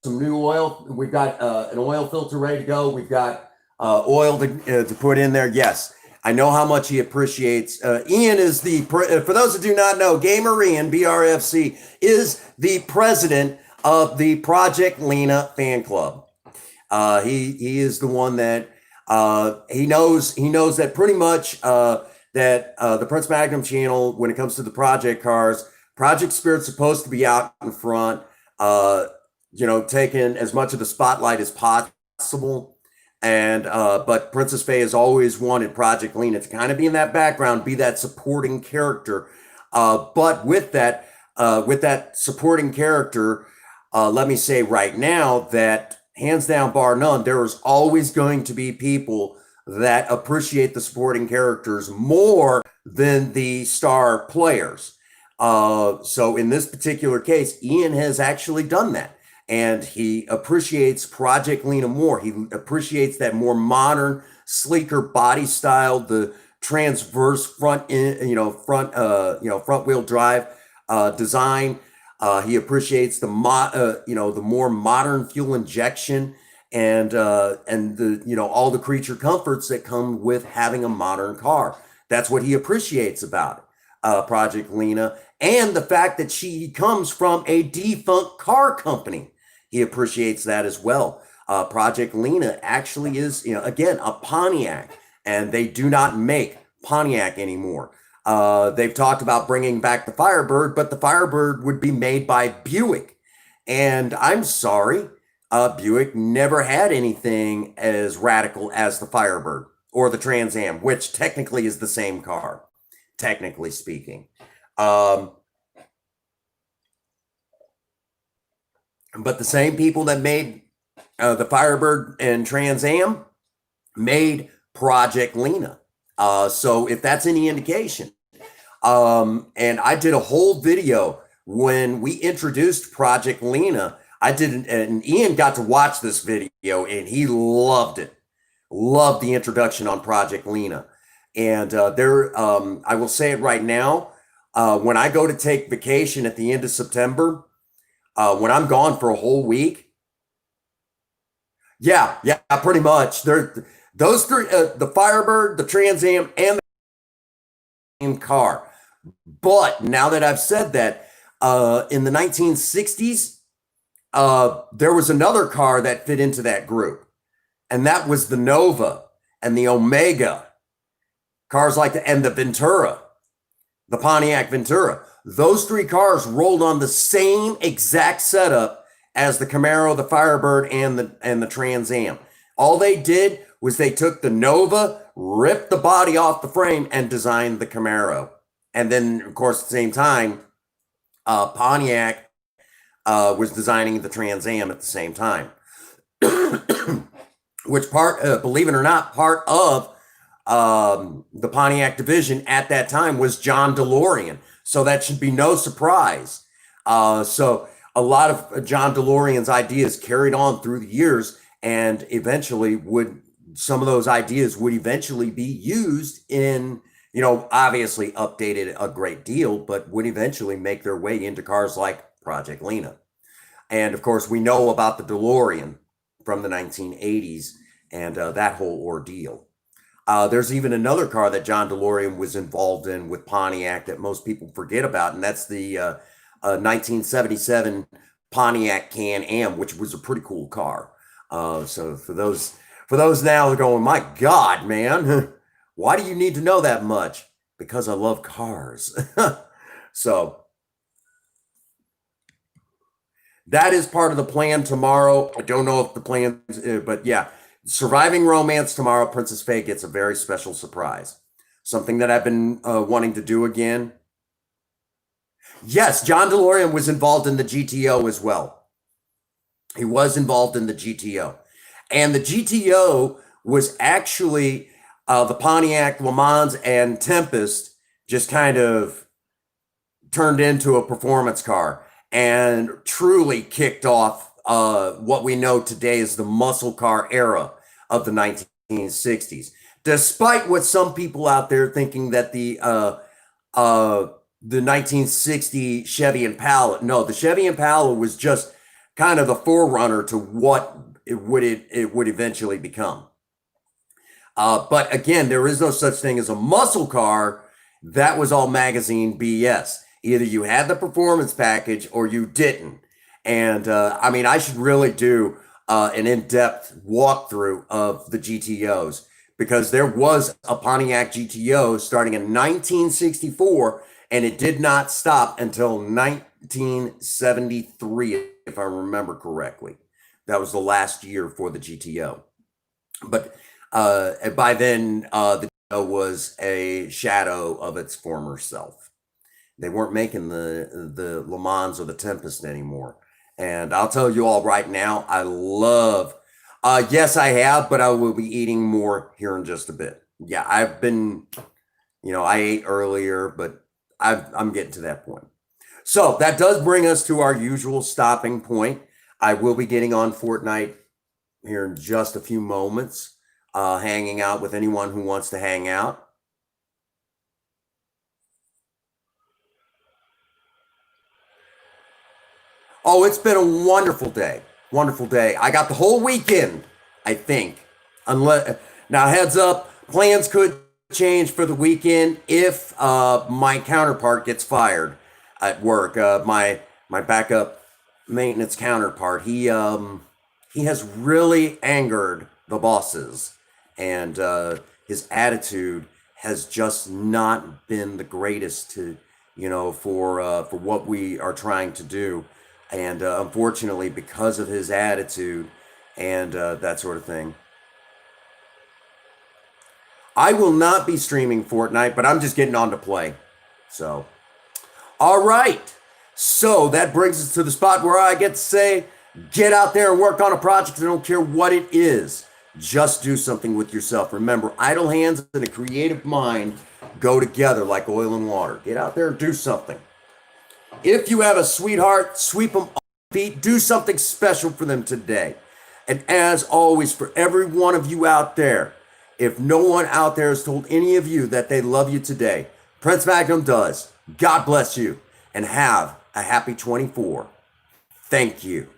some new oil. We've got an oil filter ready to go. We've got oil to put in there. Yes. I know how much he appreciates. Ian is for those that do not know, Gamer Ian, BRFC, is the president of the Project Lena fan club. He is the one that he knows that pretty much that the Prince Magnum channel, when it comes to the project cars, Project Spirit's supposed to be out in front, taking as much of the spotlight as possible. And but Princess Faye has always wanted Project Lena to kind of be in that background, be that supporting character. But with that supporting character, let me say right now that hands down, bar none, there is always going to be people that appreciate the supporting characters more than the star players. So in this particular case, Ian has actually done that. And he appreciates Project Lena more. He appreciates that more modern, sleeker body style, the transverse front wheel drive. design. He appreciates the more modern fuel injection and the all the creature comforts that come with having a modern car. That's what he appreciates about it, Project Lena, and the fact that she comes from a defunct car company. He appreciates that as well. Project Lena actually is, again, a Pontiac, and they do not make Pontiac anymore. They've talked about bringing back the Firebird, but the Firebird would be made by Buick. And I'm sorry, Buick never had anything as radical as the Firebird or the Trans Am, which technically is the same car, technically speaking. But the same people that made the Firebird and Trans Am made Project Lena. So if that's any indication, and I did a whole video when we introduced Project Lena. I did, and Ian got to watch this video, and he loved it. Loved the introduction on Project Lena. And I will say it right now. When I go to take vacation at the end of September, when I'm gone for a whole week, yeah, pretty much. Those three, the Firebird, the Trans Am, and the same car. But now that I've said that, in the 1960s, there was another car that fit into that group, and that was the Nova and the Omega. Cars like and the Ventura, the Pontiac Ventura. Those three cars rolled on the same exact setup as the Camaro, the Firebird, and the Trans Am. All they did was they took the Nova, ripped the body off the frame, and designed the Camaro. And then, of course, at the same time, Pontiac was designing the Trans Am at the same time. Which believe it or not, part of the Pontiac division at that time was John DeLorean. So that should be no surprise. So a lot of John DeLorean's ideas carried on through the years, and eventually some of those ideas would eventually be used in, obviously updated a great deal, but would eventually make their way into cars like Project Lena. And of course, we know about the DeLorean from the 1980s and that whole ordeal. There's even another car that John DeLorean was involved in with Pontiac that most people forget about, and that's the 1977 Pontiac Can-Am, which was a pretty cool car. So for those now, they're going, my God, man, why do you need to know that much? Because I love cars. So that is part of the plan tomorrow. I don't know if the plan, but yeah, Surviving Romance tomorrow. Princess Faye gets a very special surprise. Something that I've been wanting to do again. Yes, John DeLorean was involved in the GTO as well. He was involved in the GTO. And the GTO was actually the Pontiac Le Mans and Tempest just kind of turned into a performance car and truly kicked off what we know today as the muscle car era of the 1960s. Despite what some people out there thinking that the 1960 Chevy Impala, no, the Chevy Impala was just kind of the forerunner to what it would eventually become. But again, there is no such thing as a muscle car. That was all magazine BS. Either you had the performance package or you didn't. And I should really do an in-depth walkthrough of the GTOs, because there was a Pontiac GTO starting in 1964, and it did not stop until 1973, if I remember correctly. That was the last year for the GTO. But by then, the GTO was a shadow of its former self. They weren't making the Le Mans or the Tempest anymore. And I'll tell you all right now, I love, yes, I have, but I will be eating more here in just a bit. Yeah, I've been, I ate earlier, but I'm getting to that point. So that does bring us to our usual stopping point. I will be getting on Fortnite here in just a few moments, hanging out with anyone who wants to hang out. Oh, it's been a wonderful day. Wonderful day. I got the whole weekend, I think. Unless now, heads up, plans could change for the weekend if my counterpart gets fired at work. My backup maintenance counterpart. He has really angered the bosses, and his attitude has just not been the greatest to for what we are trying to do, and unfortunately, because of his attitude and that sort of thing, I will not be streaming Fortnite, but I'm just getting on to play. So, all right. So that brings us to the spot where I get to say, get out there and work on a project. I don't care what it is. Just do something with yourself. Remember, idle hands and a creative mind go together like oil and water. Get out there and do something. If you have a sweetheart, sweep them off their feet. Do something special for them today. And as always, for every one of you out there, if no one out there has told any of you that they love you today, Prince Magnum does. God bless you and have a happy 24. Thank you.